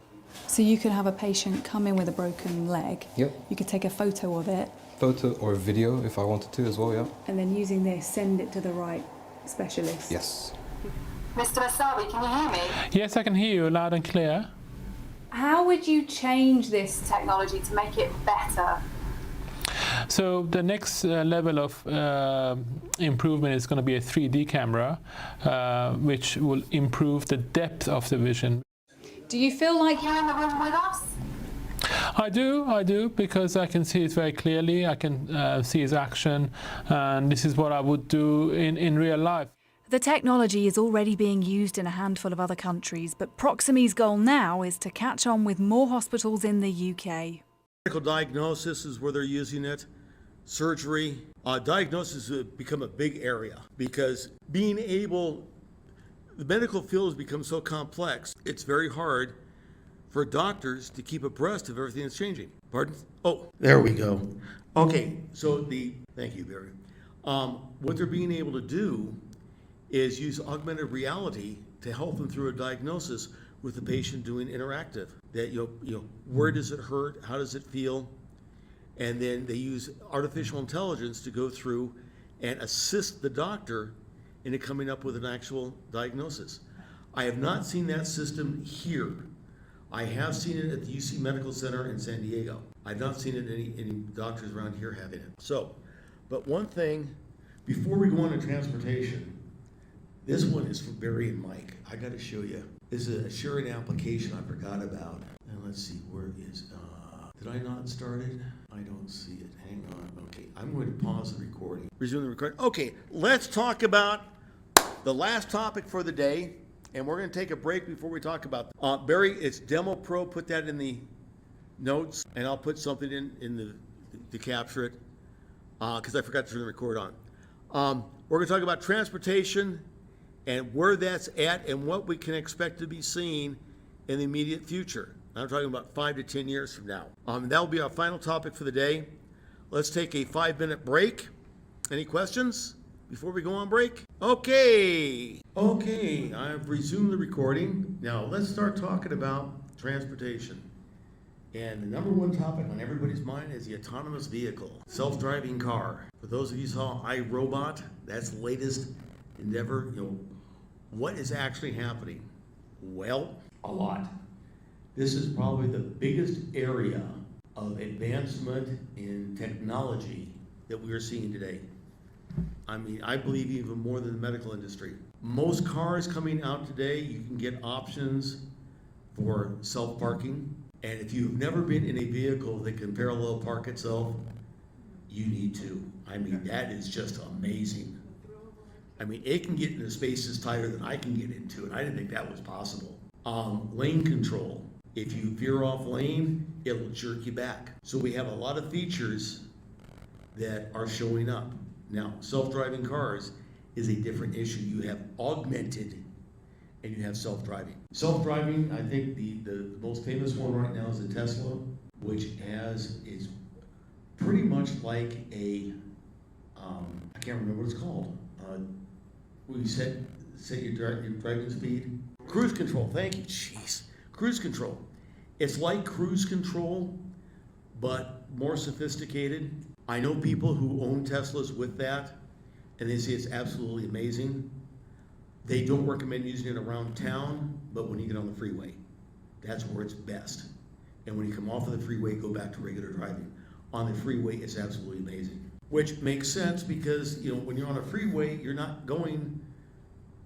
So you could have a patient come in with a broken leg. Yep. You could take a photo of it. Photo or video if I wanted to as well, yeah. And then using this, send it to the right specialist. Yes. Mr. Masabi, can you hear me? Yes, I can hear you loud and clear. How would you change this Technology to make it better. So the next level of improvement is going to be a 3D camera, which will improve the depth of the vision. Do you feel like You're in the room with us? I do, because I can see it very clearly. I can see his action, and this is what I would do in real life. The technology is already being used in a handful of other countries, but Proximi's goal now is to catch on with more hospitals in the UK. Medical diagnosis is where they're using it. Surgery. Diagnosis has become a big area because the medical field has become so complex, it's very hard for doctors to keep abreast of everything that's changing. Pardon? Oh, there we go. Okay, so thank you, Barry. What they're being able to do is use augmented reality to help them through a diagnosis with the patient doing interactive. That, where does it hurt? How does it feel? And then they use artificial intelligence to go through and assist the doctor in coming up with an actual diagnosis. I have not seen that system here. I have seen it at the UC Medical Center in San Diego. I've not seen it in any doctors around here having it. So, but one thing, before we go on to transportation, this one is for Barry and Mike. I gotta show you. This is a sharing application I forgot about. And let's see, where is, did I not start it? I don't see it. Hang on. Okay, I'm going to pause the recording. Resume the recording. Okay, let's talk about the last topic for the day. And we're going to take a break before we talk about Barry, it's Demo Pro. Put that in the notes, and I'll put something in to capture it because I forgot to turn the record on. We're going to talk about transportation and where that's at and what we can expect to be seeing in the immediate future. I'm talking about 5 to 10 years from now. That will be our final topic for the day. Let's take a 5-minute break. Any questions before we go on break? Okay, I've resumed the recording. Now let's start talking about transportation. And the number one topic on everybody's mind is the autonomous vehicle, self-driving car. For those of you who saw iRobot, that's the latest endeavor. What is actually happening? Well, a lot. This is probably the biggest area of advancement in technology that we are seeing today. I mean, I believe even more than the medical industry. Most cars coming out today, you can get options for self-parking. And if you've never been in a vehicle that can parallel park itself, you need to. I mean, that is just amazing. I mean, it can get into spaces tighter than I can get into, and I didn't think that was possible. Lane control. If you veer off lane, it'll jerk you back. So we have a lot of features that are showing up. Now, self-driving cars is a different issue. You have augmented and you have self-driving. Self-driving, I think the most famous one right now is the Tesla, which is pretty much like a, I can't remember what it's called. We set your driving speed. Cruise control, thank you, jeez. Cruise control. It's like cruise control, but more sophisticated. I know people who own Teslas with that, and they say it's absolutely amazing. They don't recommend using it around town, but when you get on the freeway, that's where it's best. And when you come off of the freeway, go back to regular driving. On the freeway, it's absolutely amazing. Which makes sense because, when you're on a freeway, you're not going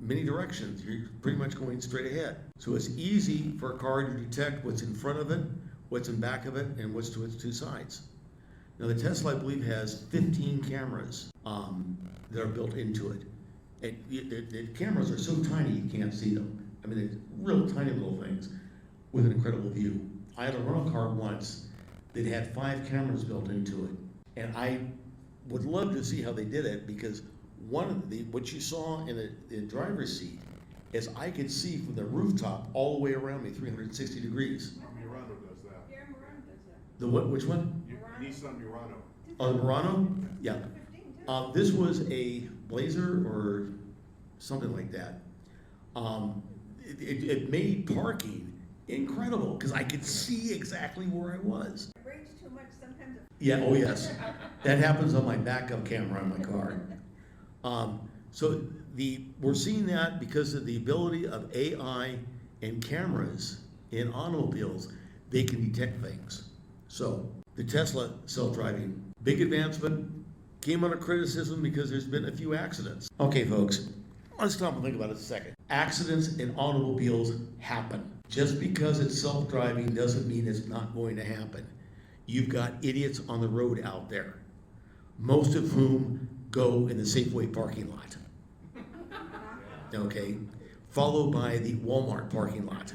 many directions. You're pretty much going straight ahead. So it's easy for a car to detect what's in front of it, what's in back of it, and what's to its two sides. Now the Tesla, I believe, has 15 cameras that are built into it. And the cameras are so tiny you can't see them. I mean, they're real tiny little things with an incredible view. I had a rental car once that had 5 cameras built into it. And I would love to see how they did it because what you saw in the driver's seat is I could see from the rooftop all the way around me, 360 degrees. Murano does that. Yeah, Murano does that. The what? Which one? Nissan Murano. Oh, the Murano? Yeah. This was a Blazer or something like that. It made parking incredible because I could see exactly where I was. It rains too much sometimes. Yeah, oh yes. That happens on my backup camera on my car. So we're seeing that because of the ability of AI and cameras in automobiles, they can detect things. So the Tesla self-driving, big advancement, came under criticism because there's been a few accidents. Okay, folks, let's stop and think about it a second. Accidents in automobiles happen. Just because it's self-driving doesn't mean it's not going to happen. You've got idiots on the road out there, most of whom go in the Safeway parking lot. Okay, followed by the Walmart parking lot.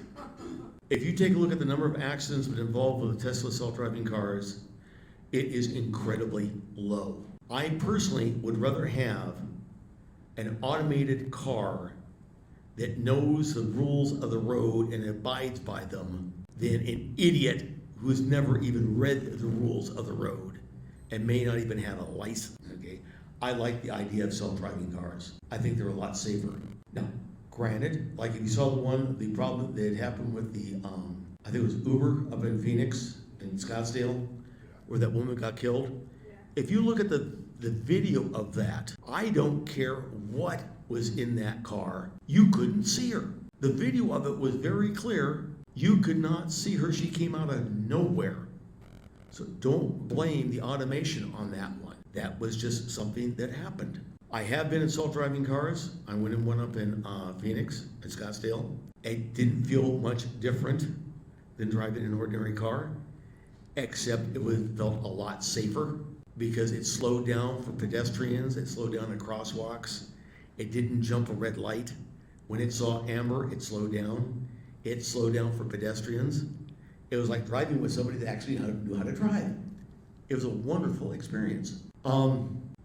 If you take a look at the number of accidents that involve with the Tesla self-driving cars, it is incredibly low. I personally would rather have an automated car that knows the rules of the road and abides by them than an idiot who has never even read the rules of the road and may not even have a license. Okay, I like the idea of self-driving cars. I think they're a lot safer. Now, granted, like if you saw the problem that happened with the, I think it was Uber up in Phoenix, in Scottsdale, where that woman got killed. If you look at the video of that, I don't care what was in that car, you couldn't see her. The video of it was very clear. You could not see her. She came out of nowhere. So don't blame the automation on that one. That was just something that happened. I have been in self-driving cars. I went in one up in Phoenix, in Scottsdale. It didn't feel much different than driving an ordinary car, except it felt a lot safer because it slowed down for pedestrians, it slowed down at crosswalks, it didn't jump a red light. When it saw amber, it slowed down. It slowed down for pedestrians. It was like driving with somebody that actually knew how to drive. It was a wonderful experience.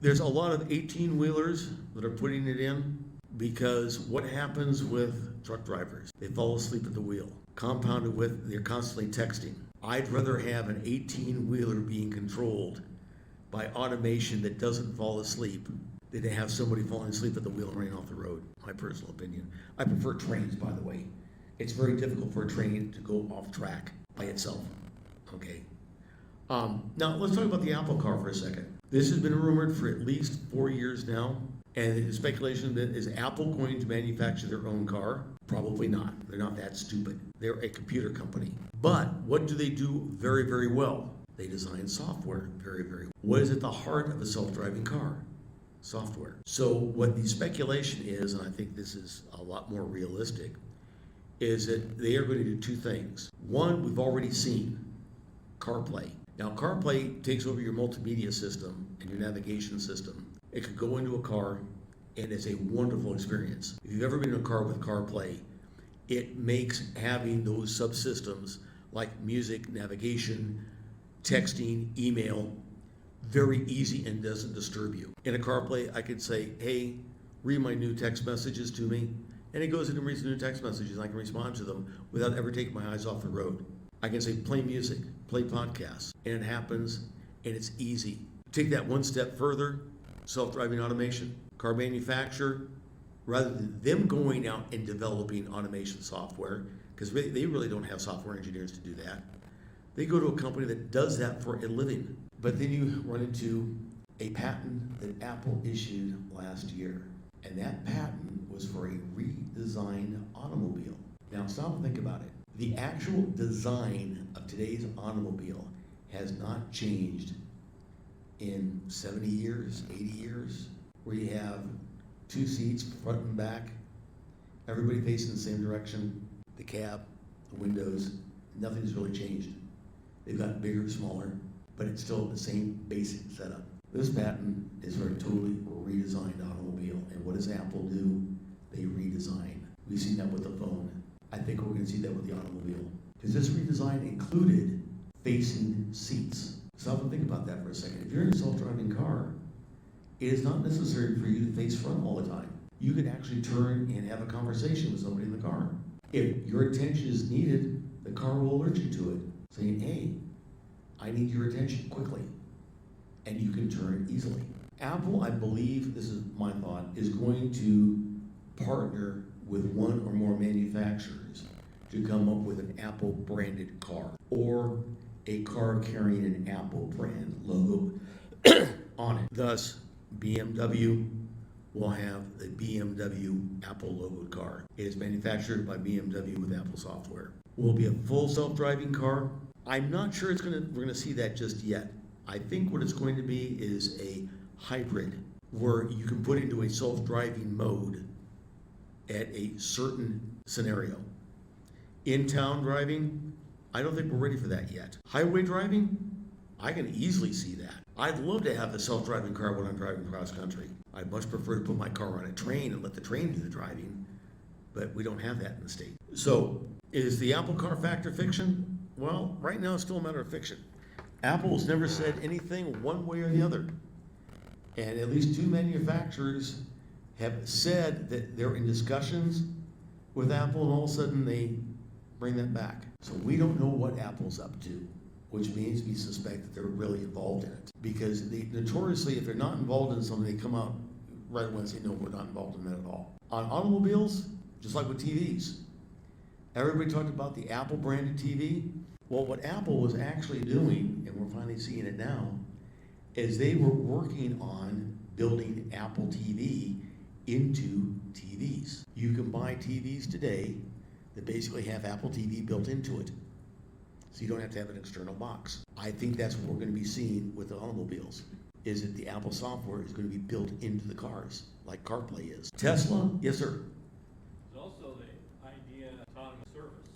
There's a lot of 18-wheelers that are putting it in because what happens with truck drivers? They fall asleep at the wheel, compounded with they're constantly texting. I'd rather have an 18-wheeler being controlled by automation that doesn't fall asleep than to have somebody falling asleep at the wheel and running off the road. My personal opinion. I prefer trains, by the way. It's very difficult for a train to go off track by itself. Okay. Now let's talk about the Apple car for a second. This has been rumored for at least 4 years now, and the speculation that is Apple going to manufacture their own car? Probably not. They're not that stupid. They're a computer company. But what do they do very, very well? They design software very, very well. What is at the heart of a self-driving car? Software. So what the speculation is, and I think this is a lot more realistic, is that they are going to do two things. One, we've already seen, CarPlay. Now, CarPlay takes over your multimedia system and your navigation system. It could go into a car, and it's a wonderful experience. If you've ever been in a car with CarPlay, it makes having those subsystems like music, navigation, texting, email, very easy and doesn't disturb you. In a CarPlay, I could say, hey, read my new text messages to me, and it goes in and reads the new text messages, and I can respond to them without ever taking my eyes off the road. I can say, play music, play podcasts, and it happens, and it's easy. Take that one step further, self-driving automation. Car manufacturer, rather than them going out and developing automation software, because they really don't have software engineers to do that, they go to a company that does that for a living. But then you run into a patent that Apple issued last year, and that patent was for a redesigned automobile. Now stop and think about it. The actual design of today's automobile has not changed in 70 years, 80 years, where you have two seats, front and back, everybody facing the same direction, the cab, the windows, nothing's really changed. They've gotten bigger, smaller, but it's still the same basic setup. This patent is for a totally redesigned automobile, and what does Apple do? They redesign. We've seen that with the phone. I think we're going to see that with the automobile. Because this redesign included facing seats. Stop and think about that for a second. If you're in a self-driving car, it is not necessary for you to face front all the time. You can actually turn and have a conversation with somebody in the car. If your attention is needed, the car will alert you to it, saying, hey, I need your attention quickly. And you can turn easily. Apple, I believe, this is my thought, is going to partner with one or more manufacturers to come up with an Apple branded car or a car carrying an Apple brand logo on it. Thus, BMW will have the BMW Apple logoed car. It is manufactured by BMW with Apple software. Will it be a full self-driving car? I'm not sure we're gonna see that just yet. I think what it's going to be is a hybrid where you can put into a self-driving mode at a certain scenario. In-town driving, I don't think we're ready for that yet. Highway driving, I can easily see that. I'd love to have a self-driving car when I'm driving cross country. I'd much prefer to put my car on a train and let the train do the driving, but we don't have that in the state. So, is the Apple car factor fiction? Well, right now it's still a matter of fiction. Apple's never said anything one way or the other. And at least two manufacturers have said that they're in discussions with Apple, and all of a sudden they bring that back. So we don't know what Apple's up to. which means we suspect that they're really involved in it. Because they notoriously, if they're not involved in something, they come out right away and say, no, we're not involved in that at all. On automobiles, just like with TVs, everybody talked about the Apple branded TV. Well, what Apple was actually doing, and we're finally seeing it now, is they were working on building Apple TV into TVs. You can buy TVs today that basically have Apple TV built into it. So you don't have to have an external box. I think that's what we're going to be seeing with the automobiles, is that the Apple software is going to be built into the cars, like CarPlay is. Tesla, yes sir. There's also the idea of autonomous service.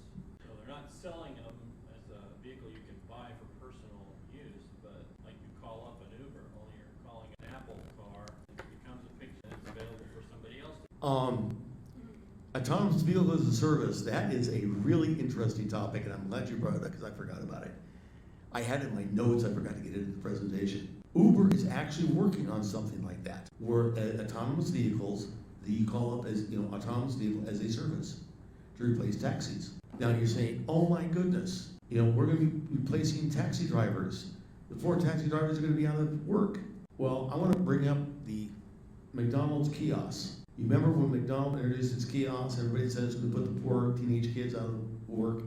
So they're not selling them as a vehicle you can buy for personal use, but like you call up an Uber, only you're calling an Apple car, it becomes a picture that's available for somebody else. Autonomous vehicle as a service, that is a really interesting topic, and I'm glad you brought it up because I forgot about it. I had it in my notes, I forgot to get it in the presentation. Uber is actually working on something like that, where autonomous vehicles that you call up as, autonomous vehicle as a service to replace taxis. Now you're saying, oh my goodness, we're going to be replacing taxi drivers. The 4 taxi drivers are going to be out of work. Well, I want to bring up the McDonald's kiosks. You remember when McDonald's introduced its kiosks, everybody said it's going to put the poor teenage kids out of work,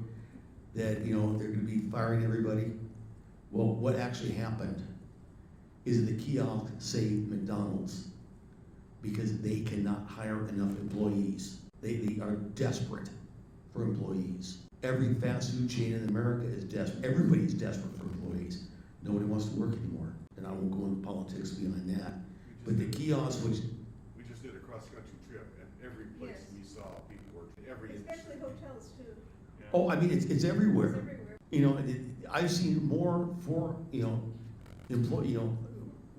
that, they're going to be firing everybody. Well, what actually happened is that the kiosk saved McDonald's because they cannot hire enough employees. They are desperate for employees. Every fast food chain in America is desperate. Everybody's desperate for employees. Nobody wants to work anymore. And I won't go into politics beyond that. But the kiosk, which We just did a cross-country trip, and every place Yes. we saw people working, every Especially industry. hotels too. oh, I mean, it's everywhere. It's everywhere. I've seen more for,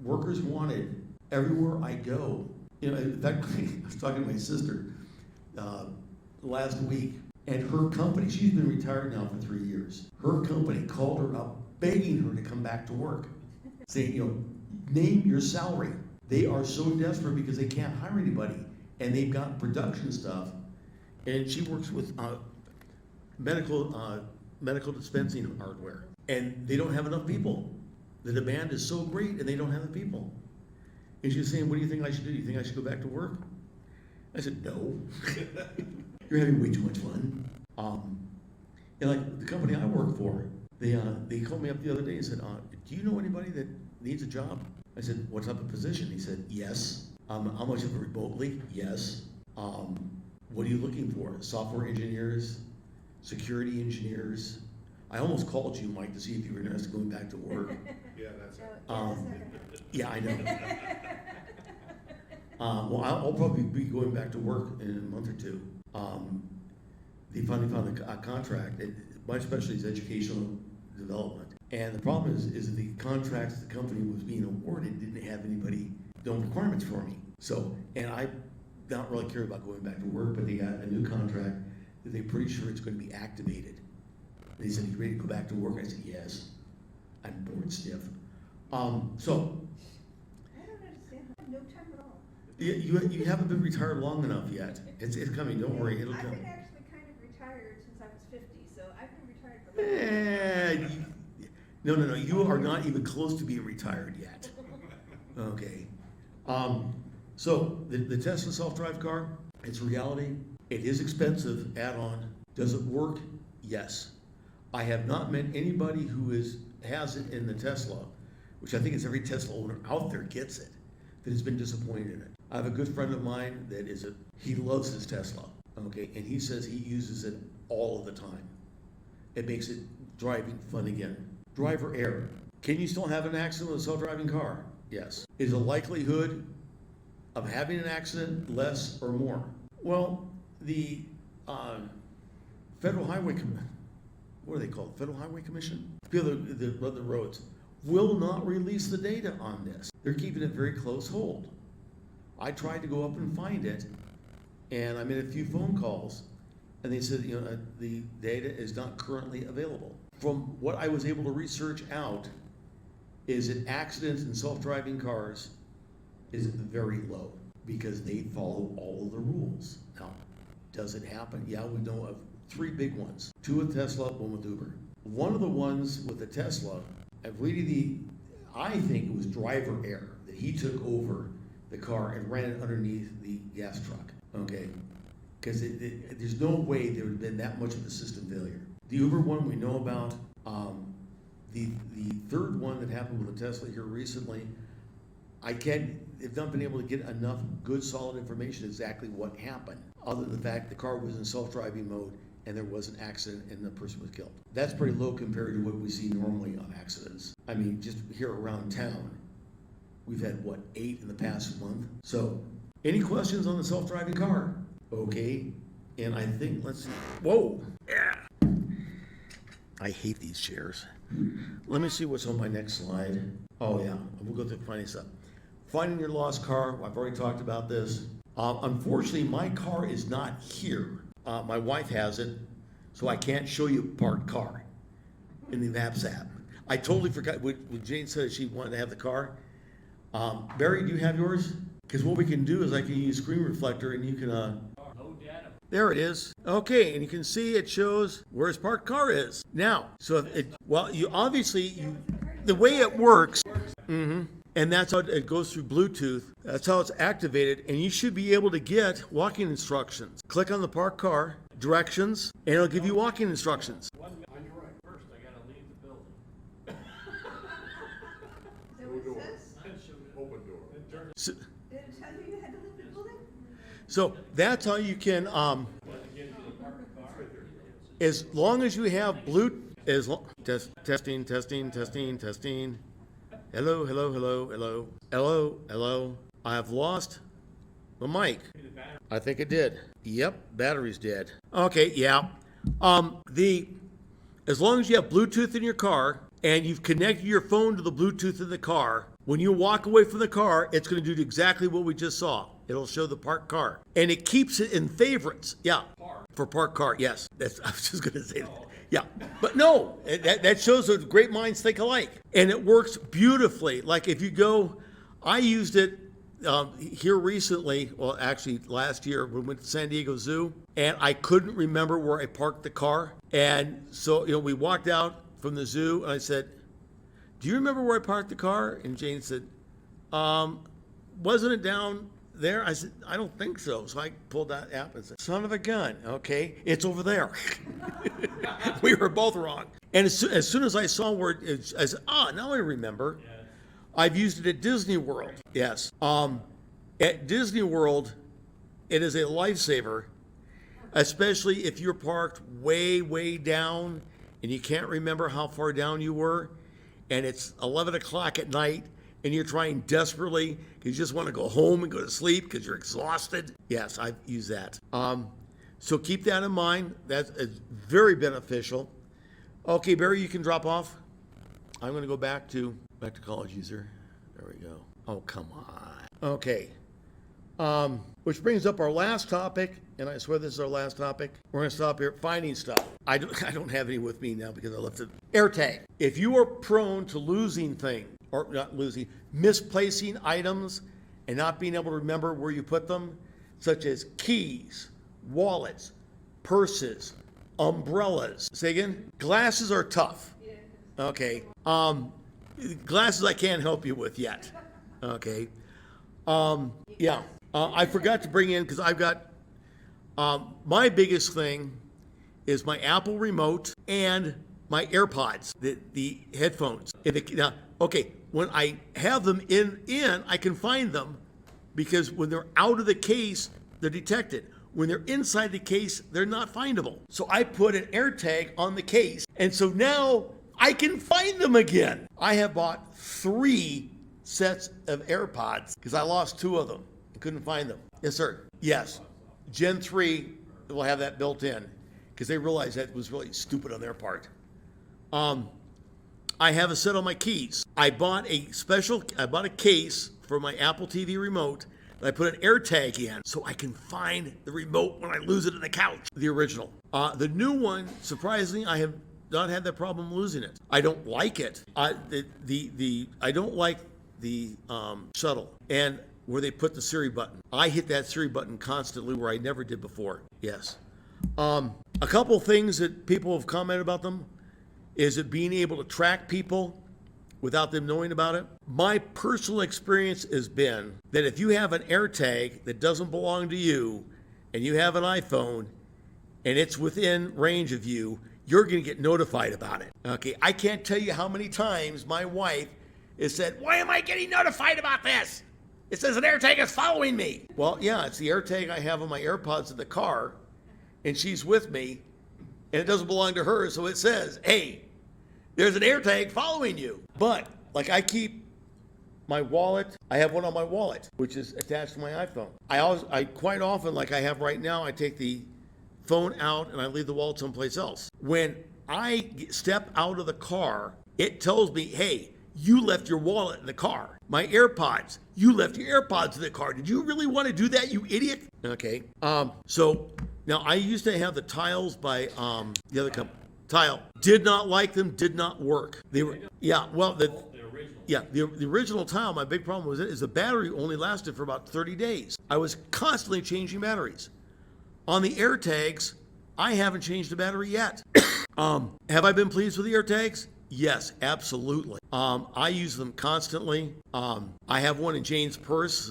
workers wanted everywhere I go. In fact, I was talking to my sister last week, and her company, she's been retired now for 3 years. Her company called her up, begging her to come back to work, saying, name your salary. They are so desperate because they can't hire anybody, and they've got production stuff, and she works with medical dispensing hardware, and they don't have enough people. The demand is so great, and they don't have the people. And she's saying, what do you think I should do? Do you think I should go back to work? I said, no. You're having way too much fun. And like the company I work for, they called me up the other day and said, do you know anybody that needs a job? I said, what type of position? He said, yes. How much of it remotely? Yes. What are you looking for? Software engineers, security engineers. I almost called you, Mike, to see if you were interested in going back to work. Yeah, that's it. Yeah, I know. Well, I'll probably be going back to work in a month or two. They finally found a contract. My specialty is educational development. And the problem is that the contracts the company was being awarded didn't have no requirements for me. So, and I don't really care about going back to work, but they got a new contract that they're pretty sure it's going to be activated. They said, you ready to go back to work? I said, yes. I'm bored stiff. So, I don't understand. I have no time at all. you haven't been retired long enough yet. It's coming, don't worry, it'll I've come. been actually kind of retired since I was 50, so I've been retired for No, you are not even close to being retired yet. Okay. So the Tesla self-drive car, it's reality. It is expensive, add-on. Does it work? Yes. I have not met anybody who has it in the Tesla, which I think is every Tesla owner out there gets it, that has been disappointed in it. I have a good friend of mine that he loves his Tesla, okay, and he says he uses it all of the time. It makes it driving fun again. Driver error. Can you still have an accident with a self-driving car? Yes. Is the likelihood of having an accident less or more? Well, the Federal Highway Commission, what are they called? Federal Highway Commission? People that run the roads will not release the data on this. They're keeping it very close hold. I tried to go up and find it, and I made a few phone calls, and they said, the data is not currently available. From what I was able to research out, is that accidents in self-driving cars is very low because they follow all of the rules. Now, does it happen? Yeah, we know of 3 big ones. 2 with Tesla, 1 with Uber. one of the ones with the Tesla, I think it was driver error, that he took over the car and ran it underneath the gas truck, okay? Because there's no way there would have been that much of a system failure. The Uber one we know about. The third one that happened with the Tesla here recently, they've not been able to get enough good solid information exactly what happened, other than the fact the car was in self-driving mode and there was an accident and the person was killed. That's pretty low compared to what we see normally on accidents. I mean, just here around town, we've had, 8 in the past month? So, any questions on the self-driving car? Okay, and I think, let's see. Whoa, yeah. I hate these chairs. Let me see what's on my next slide. Oh yeah, we'll go through finding stuff. Finding your lost car, I've already talked about this. Unfortunately, my car is not here. My wife has it, so I can't show you parked car in the Maps app. I totally forgot when Jane said she wanted to have the car. Barry, do you have yours? Because what we can do is I can use screen reflector and you can, there it is. Okay, and you can see it shows where his parked car is. Now, so the way it works, and that's how it goes through Bluetooth. That's how it's activated, and you should be able to get walking instructions. Click on the parked car, directions, and it'll give you walking instructions. First, I gotta leave the building. Is that what it says? Open door. So, Did it tell you you had to leave the building? so that's how you can, as long as you have testing. Hello. I have lost the mic. I think it did. Yep, battery's dead. Okay, yeah. As long as you have Bluetooth in your car and you've connected your phone to the Bluetooth in the car, when you walk away from the car, it's going to do exactly what we just saw. It'll show the parked car. And it keeps it in favorites. Yeah. For parked car, yes. I was just going to say that. Yeah. But no, that shows that great minds think alike. And it works beautifully. Like if you go, I used it here recently, well, actually last year when we went to San Diego Zoo, and I couldn't remember where I parked the car. And so, we walked out from the zoo, and I said, do you remember where I parked the car? And Jane said, wasn't it down there? I said, I don't think so. So I pulled that app and said, son of a gun, okay, it's over there. We were both wrong. And as soon as I saw where I said, now I remember. Yeah. I've used it at Disney World. Yes. At Disney World, it is a lifesaver, especially if you're parked way, way down and you can't remember how far down you were, and it's 11 o'clock at night, and you're trying desperately because you just want to go home and go to sleep because you're exhausted. Yes, I've used that. So keep that in mind. That's very beneficial. Okay, Barry, you can drop off. I'm going to go back to college user. There we go. Oh, come on. Okay. Which brings up our last topic, and I swear this is our last topic. We're going to stop here. Finding stuff. I don't have any with me now because I left it. AirTag. If you are prone to losing things, or not losing, misplacing items and not being able to remember where you put them, such as keys, wallets, purses, umbrellas. Say again? Glasses are tough. Okay. Glasses I can't help you with yet. Okay. Yeah. I forgot to bring in, because I've got, my biggest thing is my Apple remote and my AirPods, the headphones. Now, okay, when I have them in, I can find them because when they're out of the case, they're detected. When they're inside the case, they're not findable. So I put an AirTag on the case, and so now I can find them again. I have bought 3 sets of AirPods because I lost 2 of them. I couldn't find them. Yes, sir. Yes. Gen 3 will have that built in because they realized that was really stupid on their part. I have a set on my keys. I bought a case for my Apple TV remote that I put an AirTag in so I can find the remote when I lose it in the couch, the original. The new one, surprisingly, I have not had that problem losing it. I don't like it. I don't like the shuttle and where they put the Siri button. I hit that Siri button constantly where I never did before. Yes. A couple things that people have commented about them. Is it being able to track people without them knowing about it? My personal experience has been that if you have an AirTag that doesn't belong to you and you have an iPhone and it's within range of you, you're going to get notified about it. Okay, I can't tell you how many times my wife has said, "Why am I getting notified about this? It says an AirTag is following me." Well, yeah, it's the AirTag I have on my AirPods in the car, and she's with me, and it doesn't belong to her, so it says, "Hey, there's an AirTag following you." But, like, I keep my wallet, I have one on my wallet, which is attached to my iPhone. I quite often, like I have right now, I take the phone out and I leave the wallet someplace else. When I step out of the car, it tells me, "Hey, you left your wallet in the car." My AirPods, "You left your AirPods in the car. Did you really want to do that, you idiot?" Okay. So now I used to have the tiles by the other company. Tile. Did not like them, did not work. They were, yeah, well, the original tile, my big problem with it is the battery only lasted for about 30 days. I was constantly changing batteries. On the AirTags, I haven't changed the battery yet. Have I been pleased with the AirTags? Yes, absolutely. I use them constantly. I have one in Jane's purse.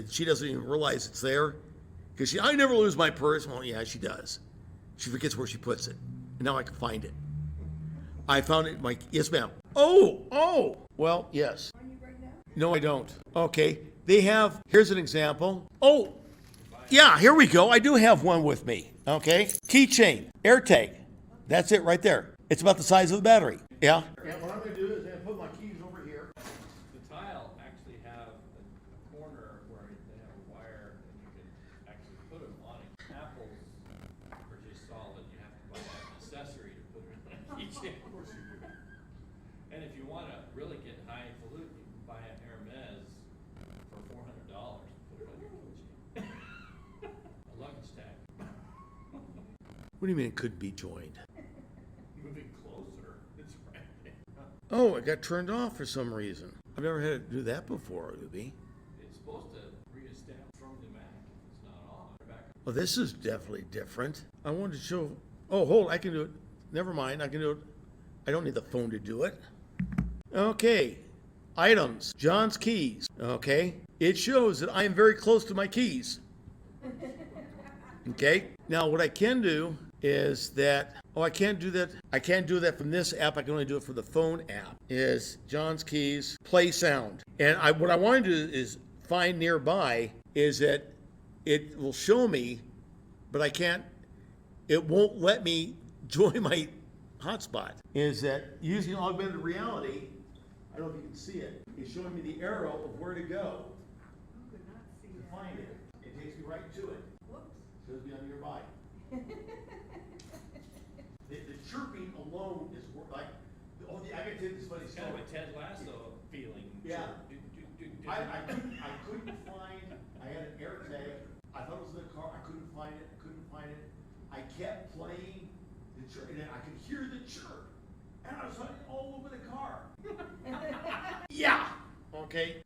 She doesn't even realize it's there. Because I never lose my purse. Well, yeah, she does. She forgets where she puts it. And now I can find it. I found it, yes, ma'am. Oh, well, yes. No, I don't. Okay, here's an example. Oh, yeah, here we go. I do have one with me. Okay, keychain, AirTag. That's it right there. It's about the size of the battery. Yeah. And what I'm going to do is I'm going to put my keys over here. The tile actually have a corner where they have a wire and you can actually put them on it. Apples are just solid. You have to buy an accessory to put it on a keychain. Of course you do. And if you want to really get highfalutin, you can buy an Hermes for $400. Put it on your keychain. A luggage tag. What do you mean it couldn't be joined? Moving closer. It's right there. Oh, it got turned off for some reason. I've never had to do that before, Ruby. It's supposed to re-establish from the Mac if it's not on. Back. Well, this is definitely different. I wanted to show, hold, I can do it. Never mind, I can do it. I don't need the phone to do it. Okay, items, John's keys, okay? It shows that I am very close to my keys. Okay, now what I can do is that, I can't do that. I can't do that from this app. I can only do it from the phone app. Is John's keys, play sound. And what I want to do is find nearby is that it will show me, but it won't let me join my hotspot. Is that using augmented reality, I don't know if you can see it, it's showing me the arrow of where to go. To find it. It takes me right to it. Whoops. Shows me I'm nearby. The chirping alone is like, I gotta take this funny It's kind of a Ted Lasso feeling. Yeah. I couldn't find, I had an AirTag, I thought it was in the car, I couldn't find it. I kept playing the chirp, and then I could hear the chirp, and I was hunting all over the car. Yeah. Okay.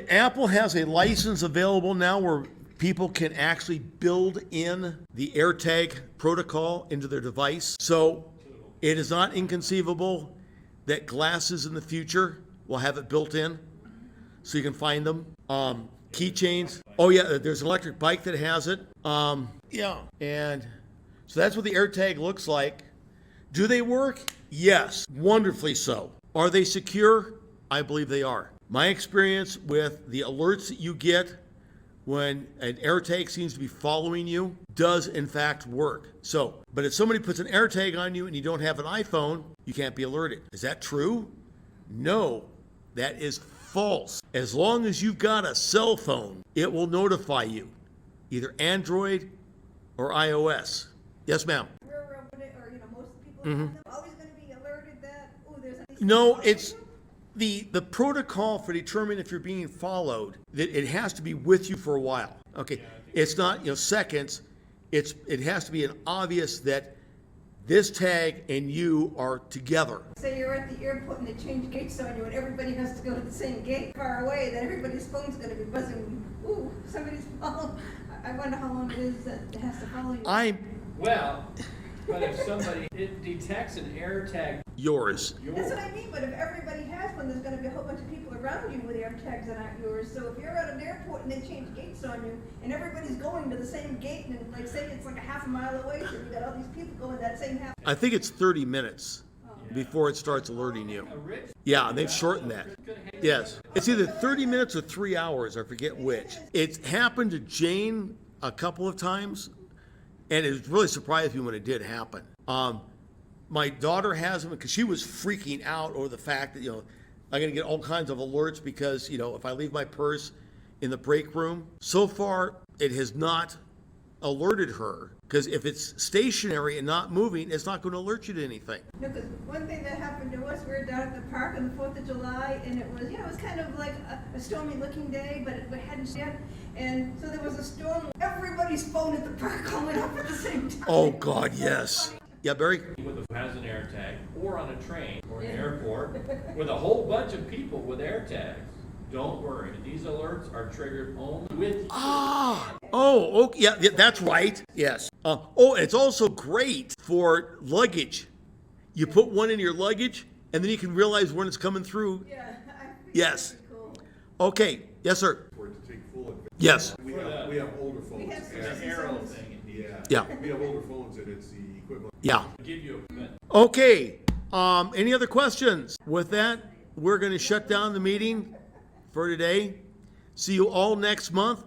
Apple has a license available now where people can actually build in the AirTag protocol into their device. So it is not inconceivable that glasses in the future will have it built in so you can find them. Keychains. Oh yeah, there's an electric bike that has it. Yeah. And so that's what the AirTag looks like. Do they work? Yes, wonderfully so. Are they secure? I believe they are. My experience with the alerts that you get when an AirTag seems to be following you does in fact work. So, but if somebody puts an AirTag on you and you don't have an iPhone, you can't be alerted. Is that true? No, that is false. As long as you've got a cell phone, it will notify you, either Android or iOS. Yes, ma'am. Most people have them, always going to be alerted that, there's a... No, it's the protocol for determining if you're being followed, that it has to be with you for a while. Okay, it's not seconds. It has to be an obvious that this tag and you are together. Say you're at the airport and they change gates on you and everybody has to go to the same gate far away, then everybody's phone's going to be buzzing. Ooh, somebody's following. I wonder how long it is that it has to follow you. Well, But if somebody, it detects an air tag. Yours. That's what I mean, but if everybody has one, there's gonna be a whole bunch of people around you with air tags that aren't yours. So if you're at an airport and they change gates on you, and everybody's going to the same gate, and like say it's like a half a mile away, so you got all these people going that same half. I think it's 30 minutes before it starts alerting you. Yeah, they've shortened that. Yes. It's either 30 minutes or 3 hours, I forget which. It's happened to Jane a couple of times, and it was really surprised me when it did happen. My daughter has them because she was freaking out over the fact that, I'm going to get all kinds of alerts because, if I leave my purse in the break room. So far, it has not alerted her, because if it's stationary and not moving, it's not going to alert you to anything. No, because one thing that happened to us, we were down at the park on the 4th of July, and it was, it was kind of like a stormy looking day, but it hadn't yet. And so there was a storm. Everybody's phone at the park going up at the same time. Oh, God, yes. Yeah, Barry? Has an air tag, or on a train, or an airport, with a whole bunch of people with air tags. Don't worry, these alerts are triggered only with you. Okay, yeah, that's right. Yes. It's also great for luggage. You put one in your luggage, and then you can realize when it's coming through. Yeah, Yes. cool. Okay. Yes, sir. For it to take full advantage. Yes. We have older phones. We have and- An arrow thing. Yeah. We have older phones and it's the equivalent. Yeah. Give you a minute. Okay. Any other questions? With that, we're going to shut down the meeting for today. See you all next month.